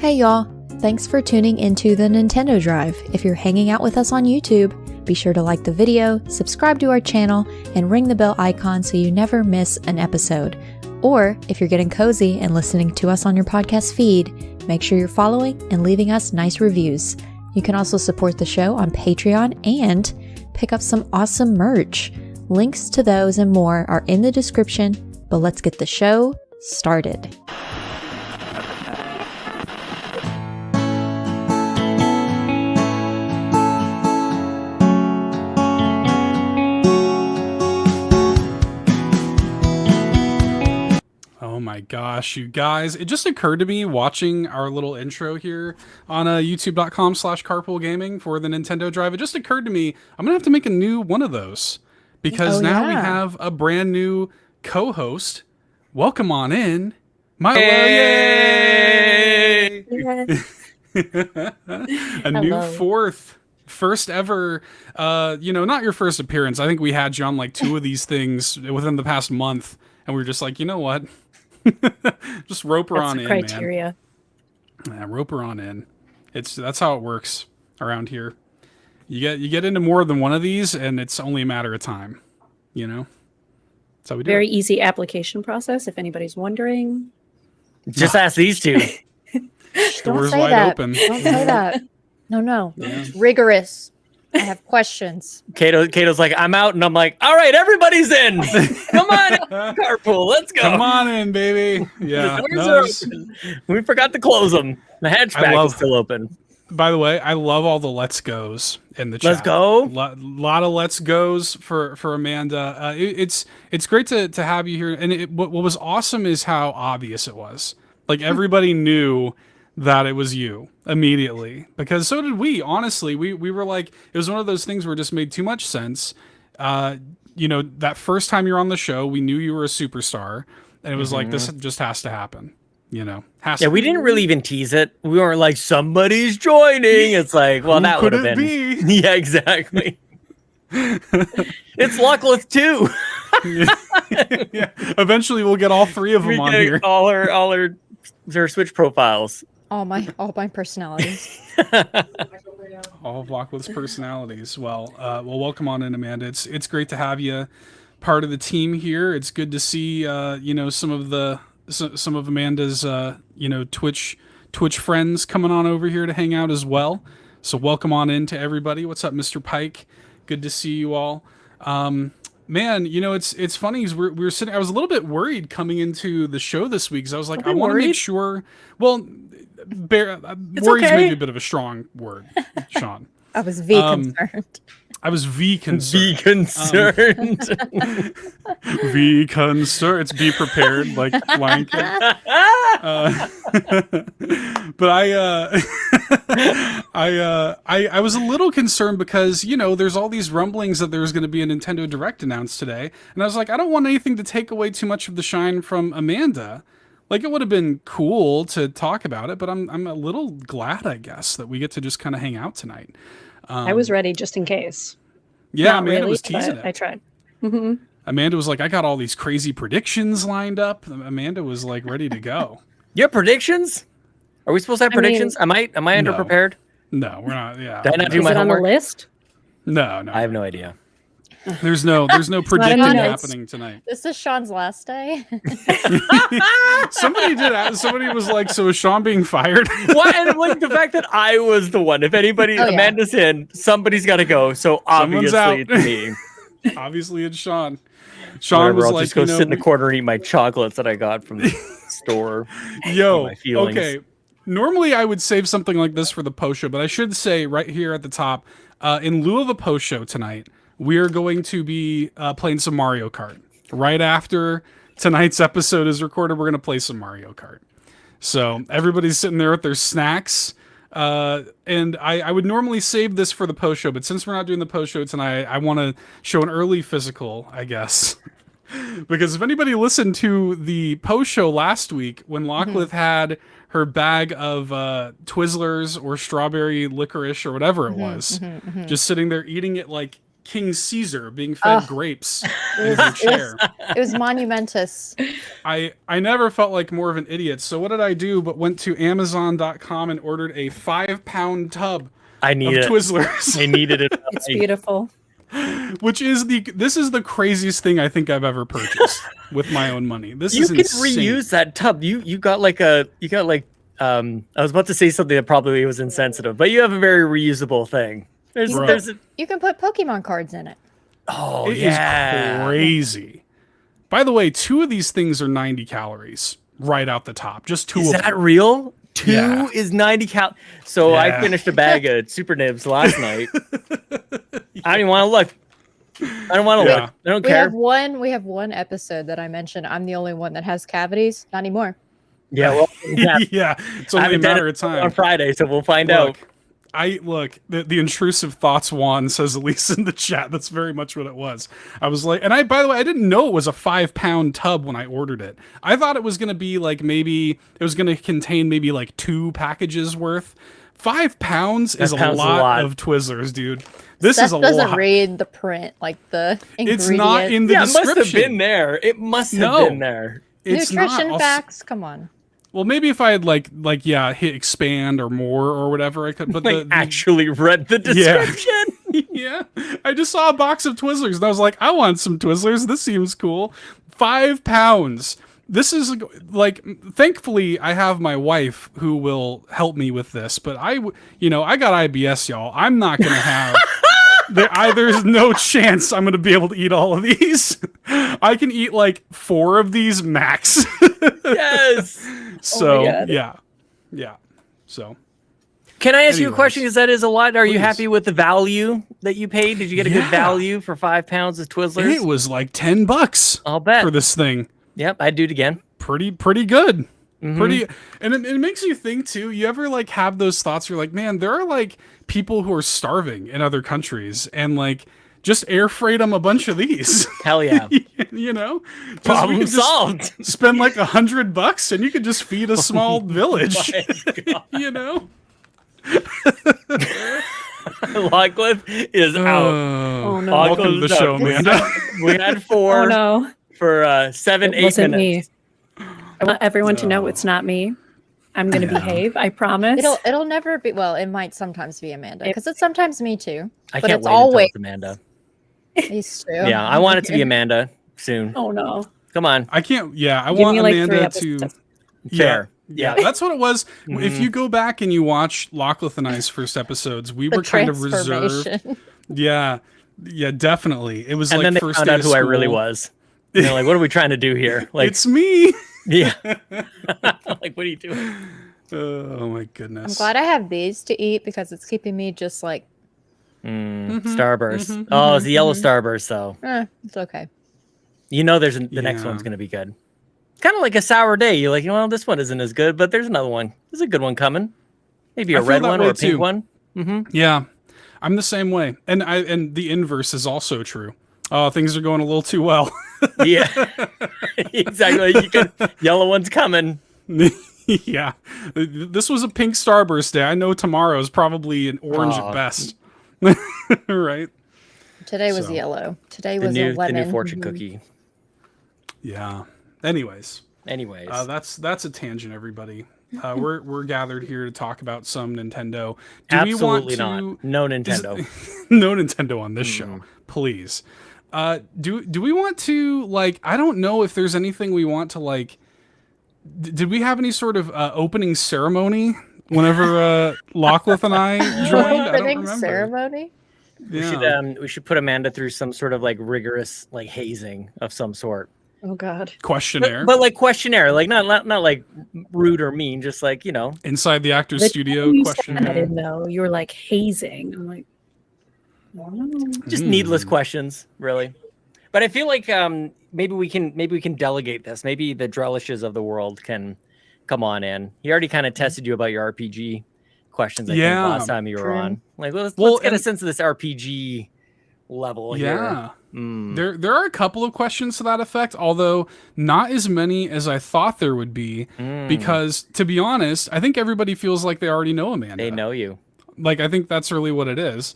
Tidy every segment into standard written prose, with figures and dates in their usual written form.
Hey y'all, thanks for tuning into the Nintendo Drive. If you're hanging out with us on YouTube, be sure to like the video, subscribe to our channel, and ring the bell icon so you never miss an episode. Or if you're getting cozy and listening to us on your podcast feed, make sure you're following and leaving us nice reviews. You can also support the show on Patreon and pick up some awesome merch. Links to those and more are in the description, but let's get the show started. Oh my gosh, you guys, it just occurred to me watching our little intro here on youtube.com/carpoolgaming for the Nintendo Drive. It just occurred to me, I'm going to have to make a new one of those because now we have a brand new co-host. Welcome on in, Milo. Yay! A new first ever, not your first appearance. I think we had you on like 2 of these things within the past month. And we were just like, you know what? Just rope her on in, criteria. Man. Yeah, rope her on in. That's how it works around here. You get into more than one of these, and it's only a matter of time. You know, that's how we do. Very easy application process. If anybody's wondering, just ask these two. Doors wide open. Don't say that. No. Yeah. It's rigorous. I have questions. Kato's like, I'm out, and I'm like, all right, everybody's in. Come on, Carpool, let's go. Come on in, baby. Yeah. We forgot to close them. The hatchback is still open. By the way, I love all the let's goes in the chat. Let's go. Lot of let's goes for Amanda. It's great to have you here. And what was awesome is how obvious it was. Like everybody knew that it was you immediately, because so did we. Honestly, we were like, it was one of those things where it just made too much sense. That first time you're on the show, we knew you were a superstar, and it was like, this just has to happen. We didn't really even tease it. We weren't like, somebody's joining. It's like, well, that would have been. Yeah, exactly. It's Luckless too. Yeah. Eventually, we'll get all 3 of them on here. All their Switch profiles. All my personalities. All of Locklith's personalities. Well, welcome on in, Amanda. It's great to have you part of the team here. It's good to see some of Amanda's Twitch friends coming on over here to hang out as well. So welcome on in to everybody. What's up, Mr. Pike? Good to see you all. Man, it's funny. We were sitting. I was a little bit worried coming into the show this week because I was like, I want to make sure. Well, worried is maybe a bit of a strong word, Sean. I was concerned. I was concerned. Concerned. Concerned. It's be prepared, like Lion King. But I was a little concerned because there's all these rumblings that there's going to be a Nintendo Direct announced today, and I was like, I don't want anything to take away too much of the shine from Amanda. Like, it would have been cool to talk about it, but I'm a little glad, I guess, that we get to just kind of hang out tonight. I was ready just in case. Yeah, Not Amanda really, was teasing it. I tried. Amanda was like, I got all these crazy predictions lined up. Amanda was like ready to go. You have predictions? Are we supposed to have predictions? Am I underprepared? No, we're not. Yeah. Did I not do my homework? homework? On the list? No. I have no idea. There's no predicting happening tonight. This is Sean's last day. Somebody was like, so is Sean being fired? What? And like the fact that I was the one. If anybody, Amanda's in, somebody's got to go. So obviously it's me. Obviously it's Sean. Sean was I'll like, just go sit in the corner and eat my chocolates that I got from the store. Okay. Normally I would save something like this for the post show, but I should say right here at the top, in lieu of a post show tonight, we are going to be playing some Mario Kart. Right after tonight's episode is recorded, we're going to play some Mario Kart. So everybody's sitting there with their snacks. And I would normally save this for the post show, but since we're not doing the post show tonight, I want to show an early physical, I guess. Because if anybody listened to the post show last week when Locklith had her bag of Twizzlers or strawberry licorice or whatever it was, just sitting there eating it like King Caesar being fed grapes in her chair. It was monumentous. I never felt like more of an idiot. So what did I do but went to Amazon.com and ordered a 5-pound tub of Twizzlers. I needed it. It's beautiful. Which is this is the craziest thing I think I've ever purchased with my own money. This is insane. You can reuse that tub. You got like I was about to say something that probably was insensitive, but you have a very reusable thing. You can put Pokemon cards in it. Oh, it is crazy. By the way, 2 of these things are 90 calories right out the top. Just 2 of them. Is that real? 2 is 90 cal. So I finished a bag of Super Nibs last night. I don't even want to look. I don't want to look. I don't care. We have one episode that I mentioned. I'm the only one that has cavities. Not anymore. Yeah, well, it's only a matter of time. On Friday, so we'll find out. The intrusive thoughts Juan says, at least in the chat. That's very much what it was. I was like, and by the way, I didn't know it was a 5-pound tub when I ordered it. I thought it was going to be like maybe it was going to contain maybe like 2 packages worth. 5 pounds is a lot of Twizzlers, dude. This is a lot. Doesn't read the print, like the ingredients. It's not in the description. It must have been there. It must have been there. It's Nutrition facts, come on. Well, maybe if I had hit expand or more or whatever, I could. But actually read the description. Yeah, I just saw a box of Twizzlers and I was like, I want some Twizzlers. This seems cool. 5 pounds. This is thankfully I have my wife who will help me with this, but I got IBS, y'all. I'm not gonna have. There's no chance I'm gonna be able to eat all of these. I can eat like 4 of these max. Yes. So yeah. So can I ask you a question? Because that is a lot. Are you happy with the value that you paid? Did you get a good value for 5 pounds of Twizzlers? It was like $10. I'll bet for this thing. Yep, I'd do it again. Pretty good. Mm-hmm. And it makes you think too. You ever have those thoughts? You're like, man, there are people who are starving in other countries, and just air freight them a bunch of these. Hell yeah. Problem solved. Spend $100 and you could just feed a small village. Lachlan is out. Oh no! Welcome to the show, Amanda. We had 4. Oh no! For 7, 8 wasn't minutes. Me. I want everyone to know it's not me. I'm going to behave. I promise. It'll never be. Well, it might sometimes be Amanda because it's sometimes me too. I but can't it's wait always until it's Amanda. It's true. Yeah, I want it to be Amanda soon. Oh no! Come on. I can't. Yeah, I want Amanda to. Fair. Yeah, that's what it was. If you go back and you watch Lachlan and I's first episodes, we were kind of reserved. Yeah, definitely. It was and then they found out who I really was. What are we trying to do here? It's me. Yeah. What are you doing? Oh my goodness. I'm glad I have these to eat because it's keeping me just like Starburst. It's the yellow Starburst though. It's okay. There's the next one's gonna be good. Kind of like a sour day. You're like, this one isn't as good, but there's another one. There's a good one coming. Maybe a red one or a pink one. Mm-hmm. Yeah, I'm the same way, and the inverse is also true. Things are going a little too well. Yeah, exactly. Yellow one's coming. Yeah, this was a pink Starburst day. I know tomorrow's probably an orange at best. Right. Today was yellow. Today was a lemon. The new fortune cookie. Yeah. Anyways, that's a tangent, everybody. We're gathered here to talk about some Nintendo. Absolutely not. No Nintendo. No Nintendo on this show, please. Do we want to I don't know if there's anything we want to did we have any sort of opening ceremony whenever Lachlan and I joined? I don't remember. Ceremony? Yeah. We should put Amanda through some sort of rigorous hazing of some sort. Oh God. Questionnaire. But questionnaire, not rude or mean, just inside the actor's studio questionnaire. I didn't know. You were hazing. I'm like, just needless questions, really. But I feel like maybe we can delegate this. Maybe the Drelleshes of the world can come on in. He already kind of tested you about your RPG questions. I think last time you were on. Let's get a sense of this RPG level here. Yeah. There are a couple of questions to that effect, although not as many as I thought there would be, because to be honest, I think everybody feels like they already know Amanda. They know you. I think that's really what it is.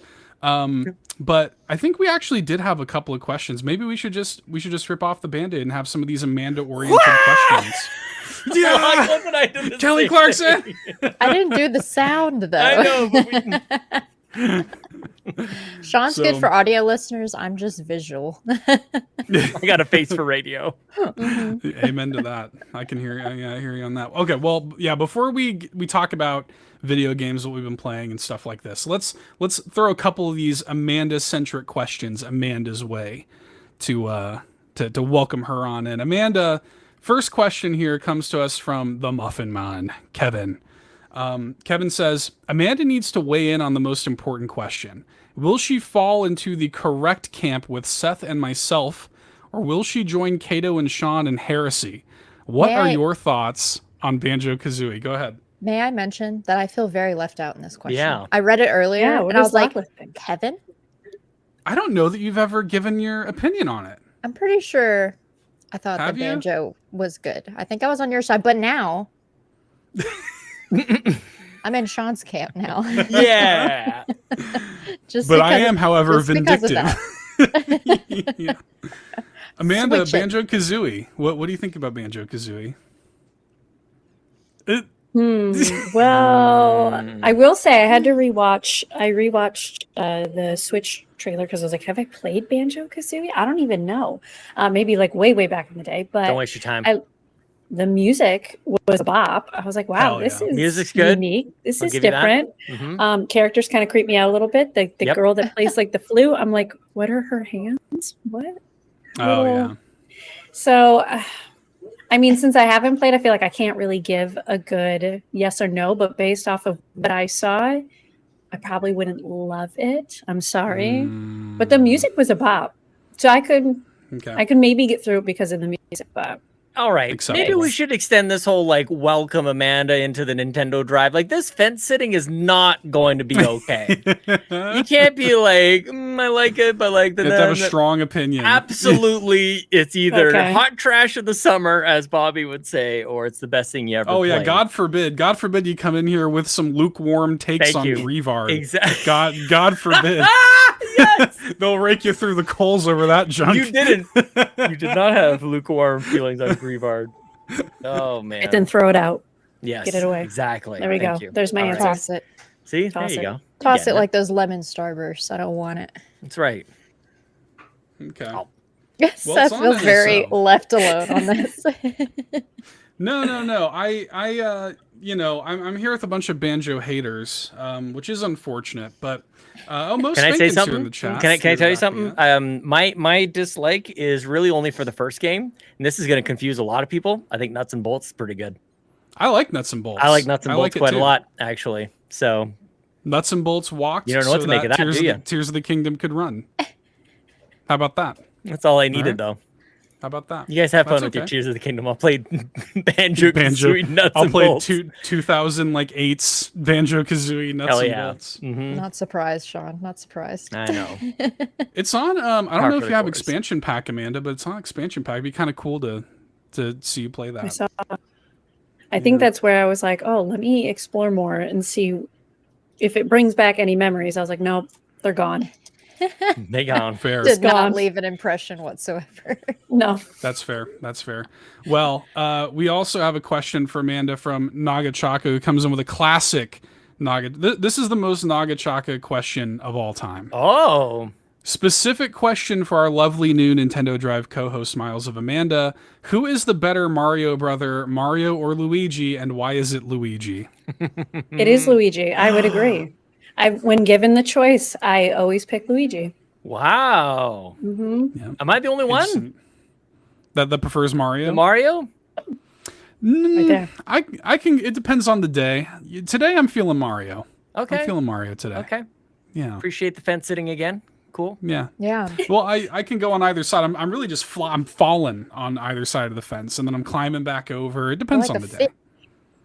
But I think we actually did have a couple of questions. Maybe we should just rip off the Band-Aid and have some of these Amanda-oriented questions. Yeah, Kelly Clarkson. I didn't do the sound though. I know. But Sean's good for audio listeners. I'm just visual. I got a face for radio. Amen to that. I can hear. Yeah, I hear you on that. Okay, well, yeah. Before we talk about video games, what we've been playing and stuff like this, let's throw a couple of these Amanda-centric questions Amanda's way to welcome her on in. Amanda, first question here comes to us from the Muffin Man, Kevin. Kevin says, Amanda needs to weigh in on the most important question. Will she fall into the correct camp with Seth and myself, or will she join Kato and Sean in heresy? What are your thoughts on Banjo-Kazooie? Go ahead. May I mention that I feel very left out in this question? Yeah. I read it earlier and I was like, Kevin? I don't know that you've ever given your opinion on it. I'm pretty sure I thought the Banjo was good. I think I was on your side, but now I'm in Sean's camp now. Yeah. But I am, however, vindictive. Yeah. Amanda, Banjo-Kazooie. What do you think about Banjo-Kazooie? Well, I will say I had to rewatch. I rewatched the Switch trailer because I was like, "Have I played Banjo-Kazooie? I don't even know. Maybe like way back in the day." But don't waste your time. The music was a bop. I was like, "Wow, this is music's good. Unique. This is different." Characters kind of creep me out a little bit. The girl that plays like the flute. I'm like, "What are her hands? What?" Oh yeah. So. I mean, since I haven't played, I feel like I can't really give a good yes or no, but based off of what I saw, I probably wouldn't love it. I'm sorry. But the music was a bop. So I could maybe get through it because of the music, but all right. Maybe we should extend this whole like welcome Amanda into the Nintendo Drive. Like this fence sitting is not going to be okay. You can't be like, I like it, but like you have to have a strong opinion. Absolutely. It's either hot trash of the summer, as Bobby would say, or it's the best thing you ever played. Yeah, God forbid you come in here with some lukewarm takes on Grevard. Exactly. God forbid. Yes. They'll rake you through the coals over that junk. You didn't. You did not have lukewarm feelings on Grevard. Oh man. And then throw it out. Yes. Get it away. Exactly. There we go. There's my answer. Toss it. See? There you go. Toss it like those lemon Starbursts. I don't want it. That's right. Okay. Yes, well, Seth feels very left alone on this. No. I'm here with a bunch of Banjo haters, which is unfortunate, but can I say something? In the chat. Can I tell you something? My dislike is really only for the first game, and this is going to confuse a lot of people. I think Nuts and Bolts is pretty good. I like Nuts and Bolts. I like Nuts and Bolts quite a lot, actually. So Nuts and Bolts walked. You don't know what to make of that, do you? Tears of the Kingdom could run. How about that? That's all I needed, though. How about that? You guys have fun with your Tears of the Kingdom. I'll play Banjo-Kazooie Nuts and Bolts. I'll play 2008's Banjo-Kazooie Nuts and Bolts. Not surprised, Sean. Not surprised. I know. It's on. I don't know if you have expansion pack, Amanda, but it's on expansion pack. It'd be kind of cool to see you play that. I think that's where I was like, oh, let me explore more and see if it brings back any memories. I was like, nope, they're gone. They gone. Fair. Did not leave an impression whatsoever. No. That's fair. Well, we also have a question for Amanda from Nagachaka, who comes in with a classic Naga. This is the most Nagachaka question of all time. Oh. Specific question for our lovely new Nintendo Drive co-host Miles of Amanda. Who is the better Mario brother, Mario or Luigi, and why is it Luigi? It is Luigi. I would agree. When given the choice, I always pick Luigi. Wow. Yeah. Am I the only one that prefers Mario? The Mario? Right there. I can. It depends on the day. Today I'm feeling Mario. Okay. I'm feeling Mario today. Okay. Yeah. Appreciate the fence sitting again. Cool. Yeah. Well, I can go on either side. I'm really just I'm falling on either side of the fence, and then I'm climbing back over. It depends on the day.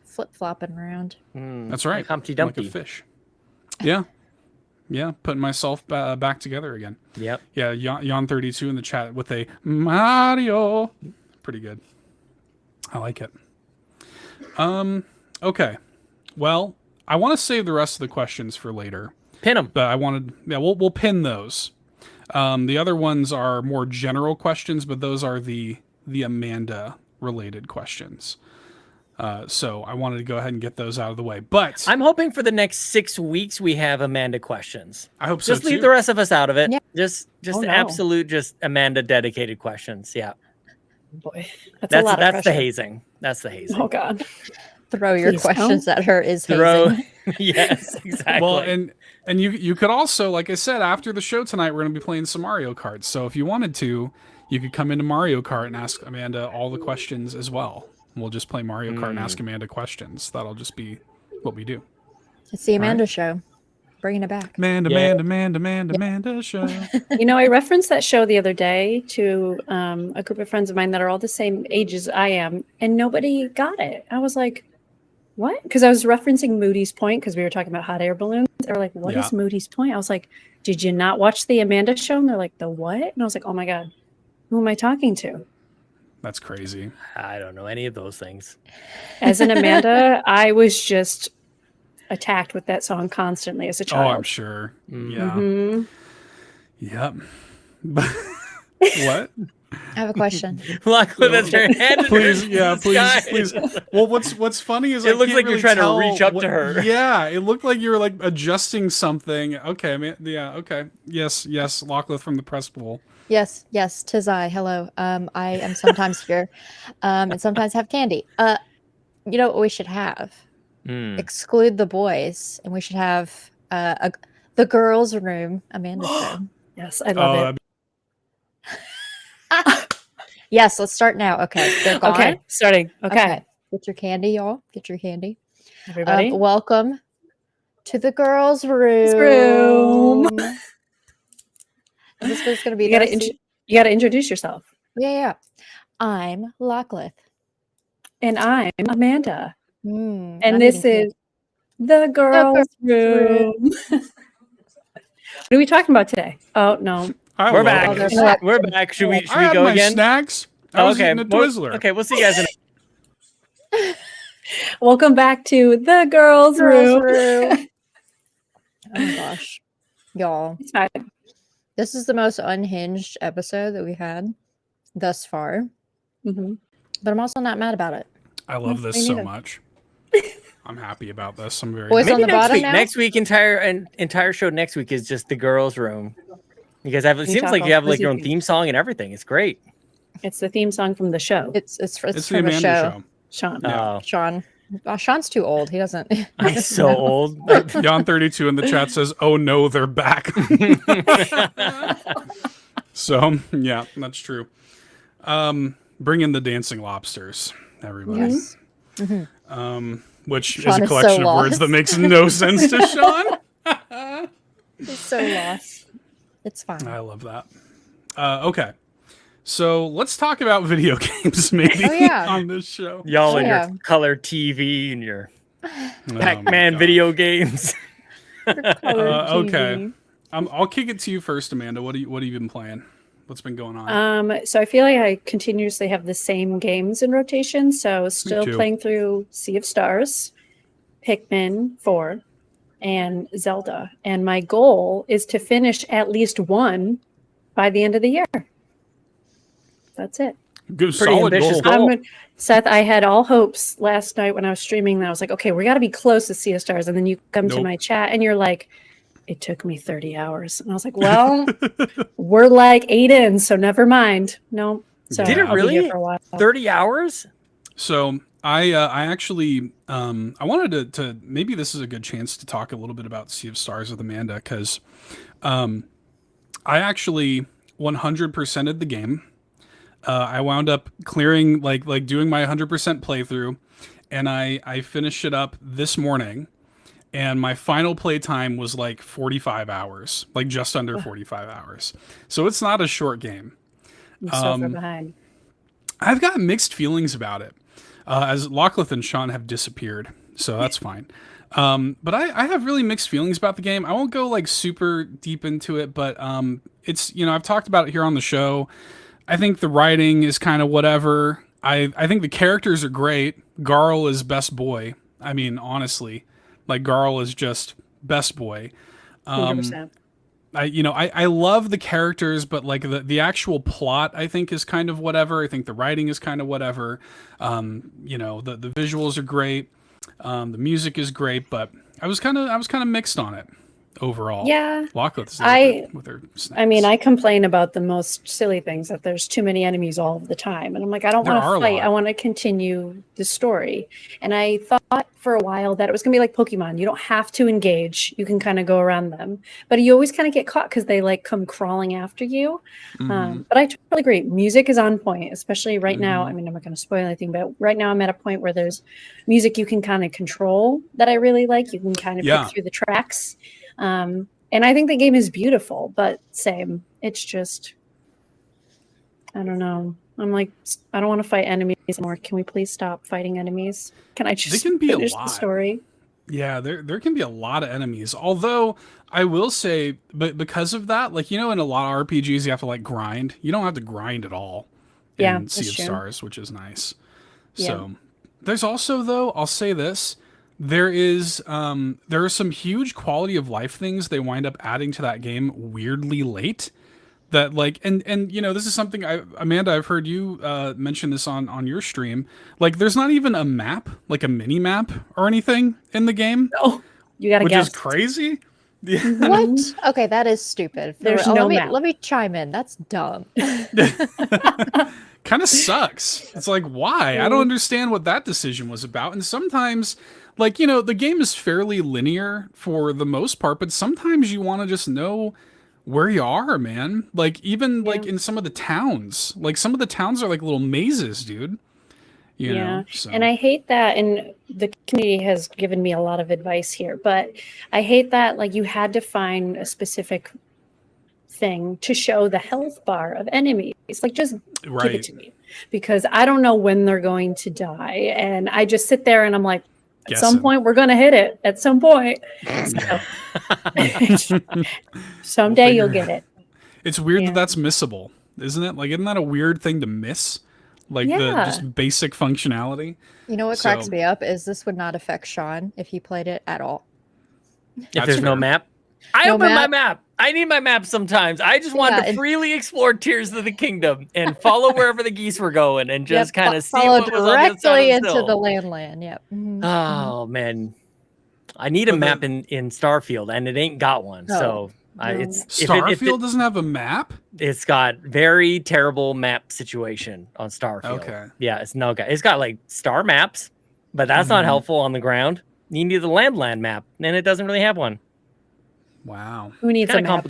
Flip flopping around. That's right. Humpty Dumpty. Like a fish. Yeah. Putting myself back together again. Yep. Yeah. Yon32 in the chat with a Mario. Pretty good. I like it. Okay. Well, I want to save the rest of the questions for later. Pin them. But we'll pin those. The other ones are more general questions, but those are the Amanda related questions. So I wanted to go ahead and get those out of the way. But I'm hoping for the next 6 weeks we have Amanda questions. I hope so. Just leave the rest of us out of it. Yeah. Just Oh, no. absolute, just Amanda dedicated questions. Yeah. Boy, that's a lot of That's pressure. the hazing. That's the hazing. Oh God. Throw your Please questions at her is Throw. hazing. Yes, exactly. Well, and you could also, like I said, after the show tonight, we're going to be playing some Mario Kart. So if you wanted to, you could come into Mario Kart and ask Amanda all the questions as well. We'll just play Mario Kart and ask Amanda questions. That'll just be what we do. It's the Amanda show. Bringing it back. Amanda show. You know, I referenced that show the other day to a group of friends of mine that are all the same age as I am, and nobody got it. I was like, what? Because I was referencing Moody's Point because we were talking about hot air balloons. They were like, what is Moody's Point? I was like, did you not watch the Amanda show? And they're like, the what? And I was like, oh my God, who am I talking to? That's crazy. I don't know any of those things. As an Amanda, I was just attacked with that song constantly as a child. Oh, I'm sure. Yeah. Mhm. Yep. What? I have a question. Luckily, that's your hand. Please, please. Well, what's funny is It looks like you're trying to reach up to her. Yeah, it looked like you were like adjusting something. Okay, man. Yeah. Okay. Yes. Lachlan from the press pool. Yes, 'tis I. Hello. I am sometimes here, and sometimes have candy. You know what we should have? Exclude the boys, and we should have the girls' room. Amanda's room. Yes, I love it. Yes, let's start now. Okay, they're gone. Okay, starting. Okay. Get your candy, y'all. Get your candy. Everybody. Welcome to the girls' room. Is this what's going to be? You gotta introduce yourself. Yeah. I'm Lachlan. And I'm Amanda. And And this is the girls' room. What are we talking about today? Oh no. We're back. back. We're back. Should we I had go my again? Snacks. I was eating a Twizzler. Okay, we'll see you guys in Welcome back to the girls' room. Oh my gosh, y'all! It's fine. This is the most unhinged episode that we had thus far. Mm-hmm. But I'm also not mad about it. I love this me so neither. much. I'm happy about this. I'm very Boys happy. on the next bottom week. now? Next week, entire show next week is just the girls' room. You guys have. It seems talk like all you have like your own crazy theme song and everything. It's great. It's the theme song from the show. It's It's from the a Amanda show. show. Sean. Oh, Sean. Sean's too old. He doesn't. I'm so old. Jan32 in the chat says, "Oh no, they're back." So yeah, that's true. Bring in the dancing lobsters, everybody. Yes. Which Sean is a is collection so of words lost. that makes no sense to Sean. He's so lost. It's fine. I love that. Okay, so let's talk about video games maybe Oh, yeah. on this show. Y'all and Yeah. your color TV and your Oh, my Pac-Man God. video games. Okay, I'll kick it to you first, Amanda. What have you been playing? What's been going on? So I feel like I continuously have the same games in rotation. So still too. playing through Sea of Stars, Pikmin 4, and Zelda. And my goal is to finish at least one by the end of the year. That's it. Good, pretty solid ambitious goal. goal. Seth, I had all hopes last night when I was streaming that I was like, okay, we got to be close to Sea of Stars. And then you come to Nope. my chat and you're like, it took me 30 hours. And I was like, well, we're like 8 in, so never mind. No. So Did it I'll be here really? for a while. 30 hours? So I actually I wanted to maybe this is a good chance to talk a little bit about Sea of Stars with Amanda because I actually 100%ed the game. I wound up clearing like doing my 100% playthrough, and I finished it up this morning. And my final play time was like 45 hours, like just under 45 hours. So it's not a short game. I'm so far behind. I've got mixed feelings about it, as Lachlan and Sean have disappeared, so that's fine. But I have really mixed feelings about the game. I won't go like super deep into it, but it's, I've talked about it here on the show. I think the writing is kind of whatever. I think the characters are great. Garl is best boy. I mean, honestly, like Garl is just best boy. 100%. I love the characters, but like the actual plot, I think is kind of whatever. I think the writing is kind of whatever. The visuals are great. The music is great, but I was kind of mixed on it overall. Yeah. With her snacks. I mean, I complain about the most silly things, that there's too many enemies all of the time. And I'm like, I don't want to fight. I want to continue the story. And I thought for a while that it was going to be like Pokemon. You don't have to engage. You can kind of go around them. But you always kind of get caught because they like come crawling after you. But I totally agree. Music is on point, especially right now. I mean, I'm not going to spoil anything, but right now I'm at a point where there's music you can kind of control that I really like. You can kind of pick through the tracks. And I think the game is beautiful, but same. It's just, I don't know. I'm like, I don't want to fight enemies anymore. Can we please stop fighting enemies? Can I just finish the story? Yeah, there can be a lot of enemies. Although I will say, but because of that, like, in a lot of RPGs, you have to like grind. You don't have to grind at all in Sea of Stars, which is nice. Yeah. So there's also, though, I'll say this. There are some huge quality of life things they wind up adding to that game weirdly late. That like and this is something Amanda, I've heard you mention this on your stream. Like, there's not even a map, like a mini map or anything in the game. Oh, you gotta guess. Which is crazy. What? Okay, that is stupid. There's no map. Let me chime in. That's dumb. Kind of sucks. It's like, why? I don't understand what that decision was about. And sometimes, like, the game is fairly linear for the most part, but sometimes you want to just know where you are, man. Like, even like in some of the towns, like some of the towns are like little mazes, dude. You know? So. And I hate that. And the community has given me a lot of advice here, but I hate that like you had to find a specific thing to show the health bar of enemies. Like, just give it to me, because I don't know when they're going to die, and I just sit there and I'm like, at some point we're gonna hit it. At some point, so, someday you'll get it. It's weird that that's missable, isn't it? Like, isn't that a weird thing to miss? Like the just basic functionality. You know what cracks me up is this would not affect Sean if he played it at all. If there's no map. I open my map. I need my map sometimes. I just want to freely explore Tears of the Kingdom and follow wherever the geese were going and just kind of see what was on the directly into the land. Yep. Oh man, I need a map in Starfield, and it ain't got one. So it's Starfield doesn't have a map. It's got very terrible map situation on Starfield. Okay. Yeah, it's no guy. It's got like star maps, but that's not helpful on the ground. You need the land map, and it doesn't really have one. Wow. Who needs a map?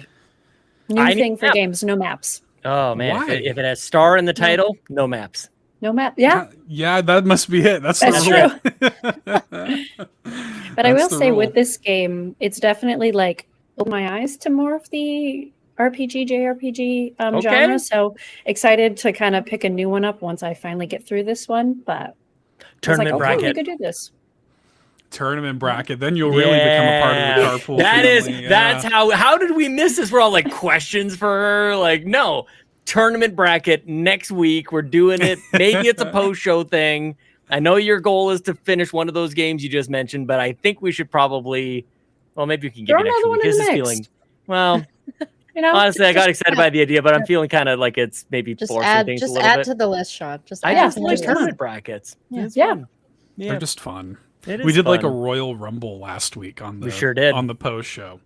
New thing for games, no maps. Oh man, if it has star in the title, no maps. No map. Yeah. Yeah, that must be it. That's true. But I will say with this game, it's definitely like opened my eyes to more of the RPG, JRPG genre. So excited to kind of pick a new one up once I finally get through this one. But tournament bracket. We could do this. Tournament bracket, then you'll really become a part of the carpool family. That's how did we miss this? We're all like, questions for her, like, no, tournament bracket next week, we're doing it. Maybe it's a post-show thing. I know your goal is to finish one of those games you just mentioned, but I think we should probably, well, maybe we can give it next week. This is feeling, well, honestly, I got excited by the idea, but I'm feeling kind of like it's maybe forcing things a little bit. Just add to the list, Sean. I just like tournament brackets. Yeah. They're just fun. We did like a Royal Rumble last week on the on the post show,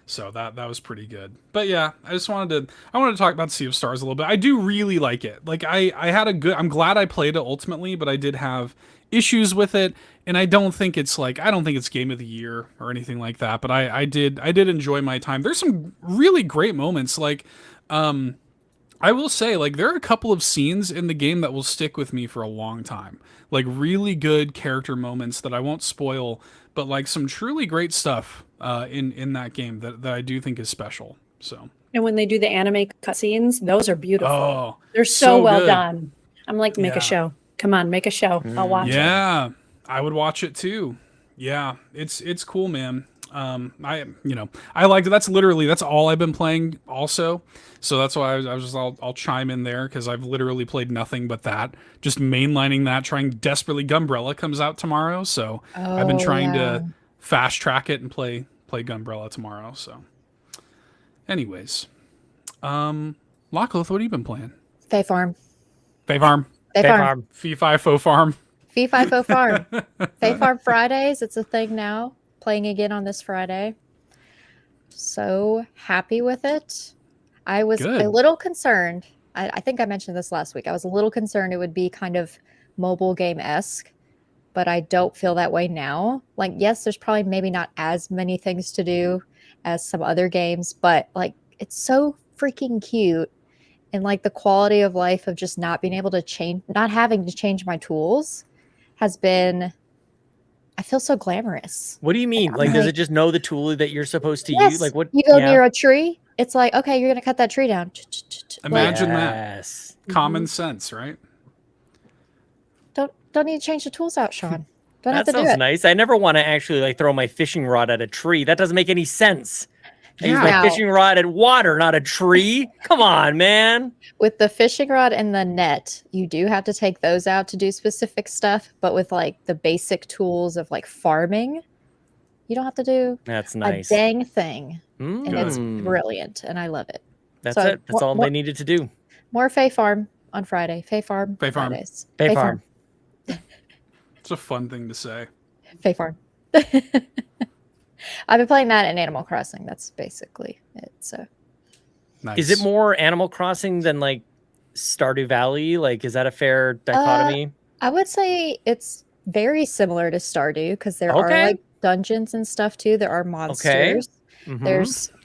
so that was pretty good. But yeah, I wanted to talk about Sea of Stars a little bit. I do really like it. Like I'm glad I played it ultimately, but I did have issues with it, and I don't think it's game of the year or anything like that. But I did enjoy my time. There's some really great moments. Like I will say, like, there are a couple of scenes in the game that will stick with me for a long time. Like, really good character moments that I won't spoil, but like some truly great stuff in that game that I do think is special. So. And when they do the anime cutscenes, those are beautiful. Oh, they're so well done. I'm like, make a show. Come on, make a show. I'll watch it. Yeah, I would watch it too. Yeah, it's cool, man. I liked it. That's all I've been playing also. So that's why I'll chime in there, because I've literally played nothing but that. Just mainlining that, trying desperately. Gunbrella comes out tomorrow, so I've been trying to fast track it and play Gunbrella tomorrow. So Anyways, Lockloth, what have you been playing? Fae Farm. Fae Farm. Fae Farm. Fee Fi Fo Farm. Fee Fi Fo Farm. Fae Farm Fridays. It's a thing now. Playing again on this Friday. So happy with it. I was a little concerned. I think I mentioned this last week. I was a little concerned it would be kind of mobile game-esque, but I don't feel that way now. Like, yes, there's probably maybe not as many things to do as some other games, but like it's so freaking cute. And like the quality of life of just not being able to change, not having to change my tools has been, I feel so glamorous. What do you mean? Like, does it just know the tool that you're supposed to use? Like, what you go near a tree, it's like, okay, you're gonna cut that tree down. Imagine that. Common sense, right? Don't need to change the tools out, Sean. Don't have That to do sounds it. nice. I never want to actually like throw my fishing rod at a tree. That doesn't make any sense. I use my fishing rod at water, not a tree. Come on, man. With the fishing rod and the net, you do have to take those out to do specific stuff. But with like the basic tools of like farming, you don't have to do a dang thing. And it's brilliant. And I love it. That's it. That's all they needed to do. More Fae Farm on Friday. Fae Farm. Fae Farm. Fridays. Fae Farm. It's a fun thing to say. Fae Farm. I've been playing that in Animal Crossing. That's basically it. So, nice. Is it more Animal Crossing than like Stardew Valley? Like, is that a fair dichotomy? I would say it's very similar to Stardew because there are like dungeons and stuff too. There are monsters.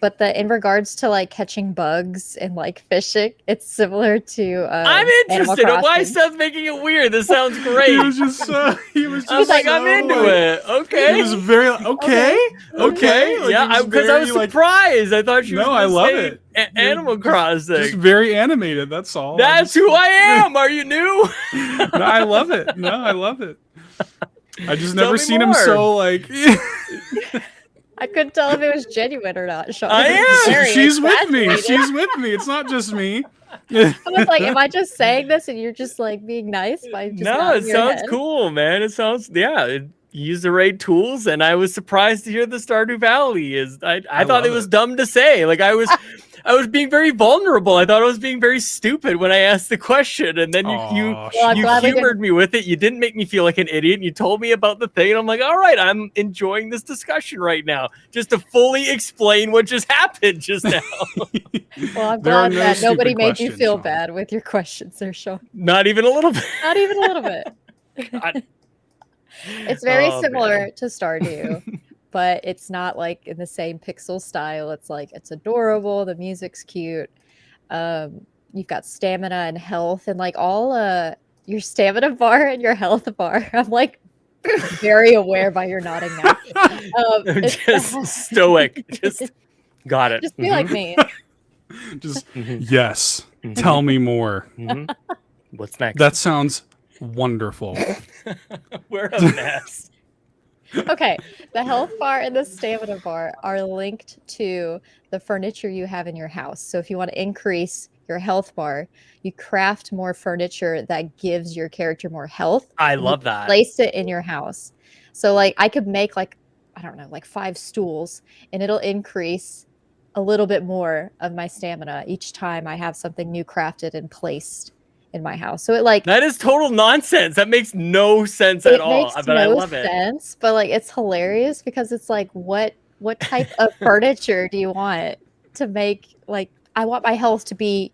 But in regards to like catching bugs and like fishing, it's similar to I'm interested. Why is Seth making it weird? This sounds great. He was just I was like, I'm into it. Okay. He was very okay. Like, yeah, because I was surprised. I thought you. No, I love it. Animal Crossing. Just very animated. That's all. That's who I am. Are you new? No, I love it. I just never seen him so like. I couldn't tell if it was genuine or not. Sean. I am. She's with me. She's with me. It's not just me. I was like, am I just saying this and you're just like being nice? By just no, it sounds cool, man. It sounds, you use the right tools, and I was surprised to hear the Stardew Valley is. I thought it was dumb to say. Like I was being very vulnerable. I thought I was being very stupid when I asked the question, and then you humored me with it. You didn't make me feel like an idiot. You told me about the thing, and I'm like, all right, I'm enjoying this discussion right now, just to fully explain what just happened just now. Well, I'm glad that nobody made you feel bad with your questions there, Sean. Not even a little bit. Not even a little bit. God. It's very similar to Stardew. But it's not like in the same pixel style. It's like, it's adorable. The music's cute. You've got stamina and health and like all your stamina bar and your health bar. I'm like very aware by your nodding now. Just stoic. Just got it. Just be like me. Just yes. Tell me more. What's next? That sounds wonderful. We're a mess. Okay, the health bar and the stamina bar are linked to the furniture you have in your house. So if you want to increase your health bar, you craft more furniture that gives your character more health. I love that. Place it in your house. So like I could make like, I don't know, like 5 stools, and it'll increase a little bit more of my stamina each time I have something new crafted and placed in my house. So it like that is total nonsense. That makes no sense at all. But I love it. But like it's hilarious because it's like what type of furniture do you want to make? Like I want my health to be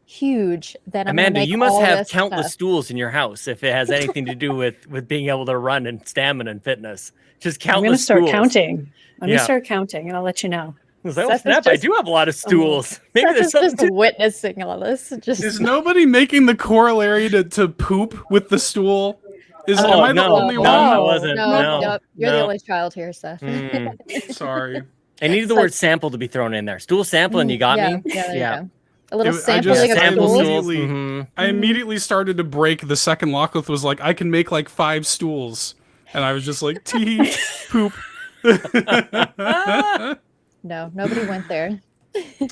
huge. Then Amanda, you must have countless stools in your house if it has anything to do with being able to run and stamina and fitness. Just countless. I'm gonna start stools. Counting. I'm gonna start counting, and I'll let you know. I was like, oh, snap, I do have a lot of stools. Maybe there's something just witnessing all this. Is nobody making the corollary to poop with the stool? Am I the only one? I wasn't. No, you're the only child here, Seth. Sorry. I needed the word sample to be thrown in there. Stool sample, and you got me? Yeah. A little sampling of stools. I immediately started to break. The second Lockloth was like, I can make like 5 stools. And I was just like, tee, poop. No, nobody went there.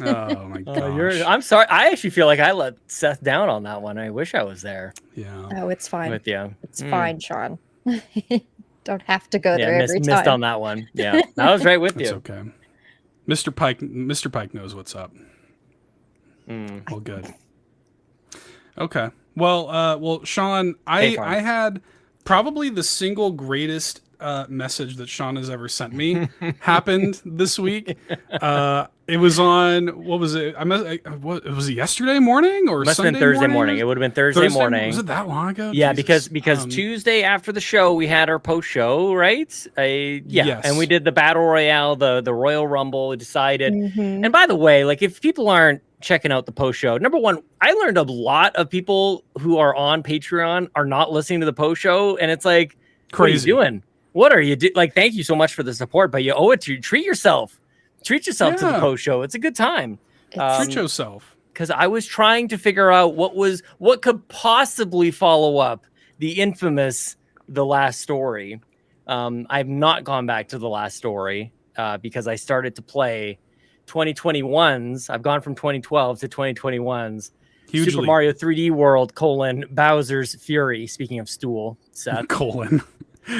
Oh my gosh. I'm sorry. I actually feel like I let Seth down on that one. I wish I was there. Yeah. Oh, it's fine. With you. It's fine, Sean. Don't have to go there every time. Missed on that one. Yeah. I was right with you. It's okay. Mr. Pike knows what's up. Well, good. Okay. Well, Sean, I had probably the single greatest message that Sean has ever sent me happened this week. It was on, what was it? Was it yesterday morning or Must Sunday have been Thursday morning? morning. It would have been Thursday morning. Was it that long ago? Yeah, Jesus. because Tuesday after the show we had our post show, right? Yes. And we did the battle royale, the Royal Rumble. We decided. And by the way, like if people aren't checking out the post show, number one, I learned a lot of people who are on Patreon are not listening to the post show, and it's like, crazy. What are you doing? What are you doing? Like, thank you so much for the support, but you owe it to you. Treat yourself to the post show. It's a good time. Treat yourself. Because I was trying to figure out what could possibly follow up the infamous The Last Story. I've not gone back to The Last Story because I started to play 2021's. I've gone from 2012 to 2021's. Hugely. Super Mario 3D World, Bowser's Fury. Speaking of stool, Seth.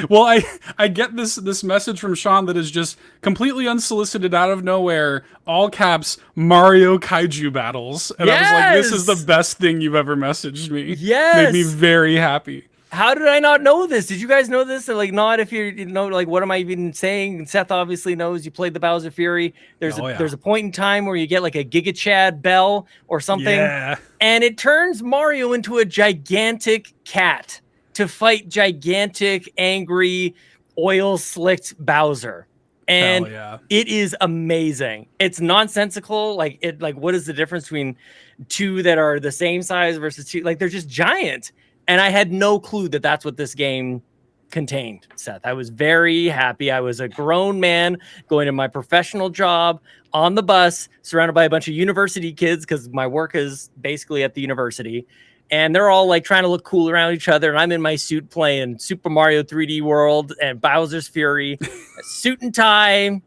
Well, I get this message from Sean that is just completely unsolicited out of nowhere, all caps, Mario Kaiju battles. And I was like, this is the best thing you've ever messaged me. Yes. Made me very happy. How did I not know this? Did you guys know this? Or like, not if you know, like, what am I even saying? Seth obviously knows you played the Bowser Fury. There's a point in time where you get like a Giga Chad bell or something. Yeah. And it turns Mario into a gigantic cat to fight gigantic, angry, oil-slicked Bowser. And it is amazing. It's nonsensical. Like, what is the difference between two that are the same size versus two? Like, they're just giant. And I had no clue that that's what this game contained, Seth. I was very happy. I was a grown man going to my professional job on the bus, surrounded by a bunch of university kids because my work is basically at the university. And they're all like trying to look cool around each other. And I'm in my suit playing Super Mario 3D World and Bowser's Fury, suit and tie,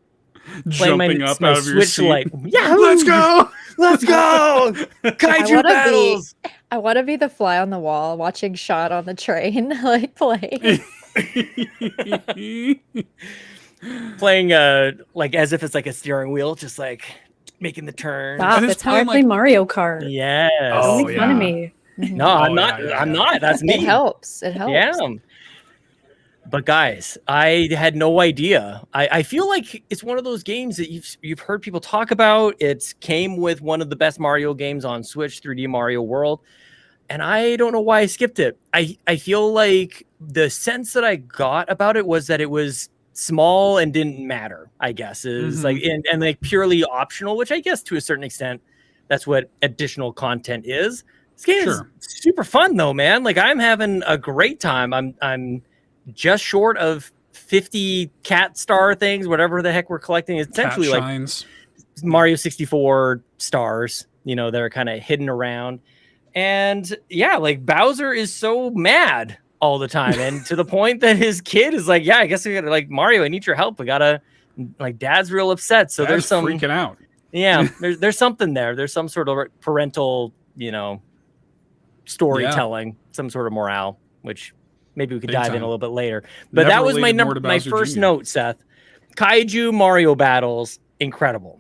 jumping up out of your Switch seat. Lite. Yeah, let's go. Let's go. Kaiju battles. I want to be the fly on the wall watching Sean on the train, like play. Playing like as if it's like a steering wheel, just like making the turn. Stop, that's how I play Mario Kart. Yes. Don't make fun of me. No, I'm not. I'm not. That's me. It helps. Yeah. But guys, I had no idea. I feel like it's one of those games that you've heard people talk about. It came with one of the best Mario games on Switch, 3D Mario World. And I don't know why I skipped it. I feel like the sense that I got about it was that it was small and didn't matter, I guess. Is like and like purely optional, which I guess to a certain extent, that's what additional content is. This game is super fun though, man. Like I'm having a great time. I'm just short of 50 cat star things, whatever the heck we're collecting. It's essentially like Mario 64 stars, you know, that are kind of hidden around. And yeah, like Bowser is so mad all the time. And to the point that his kid is like, yeah, I guess we gotta, like, Mario, I need your help. We gotta, like, Dad's real upset. So there's some freaking out. Yeah, there's something there. There's some sort of parental, you know, storytelling, some sort of morale, which maybe we could dive in a little bit later. But that was my first note, Seth. Kaiju Mario battles, incredible.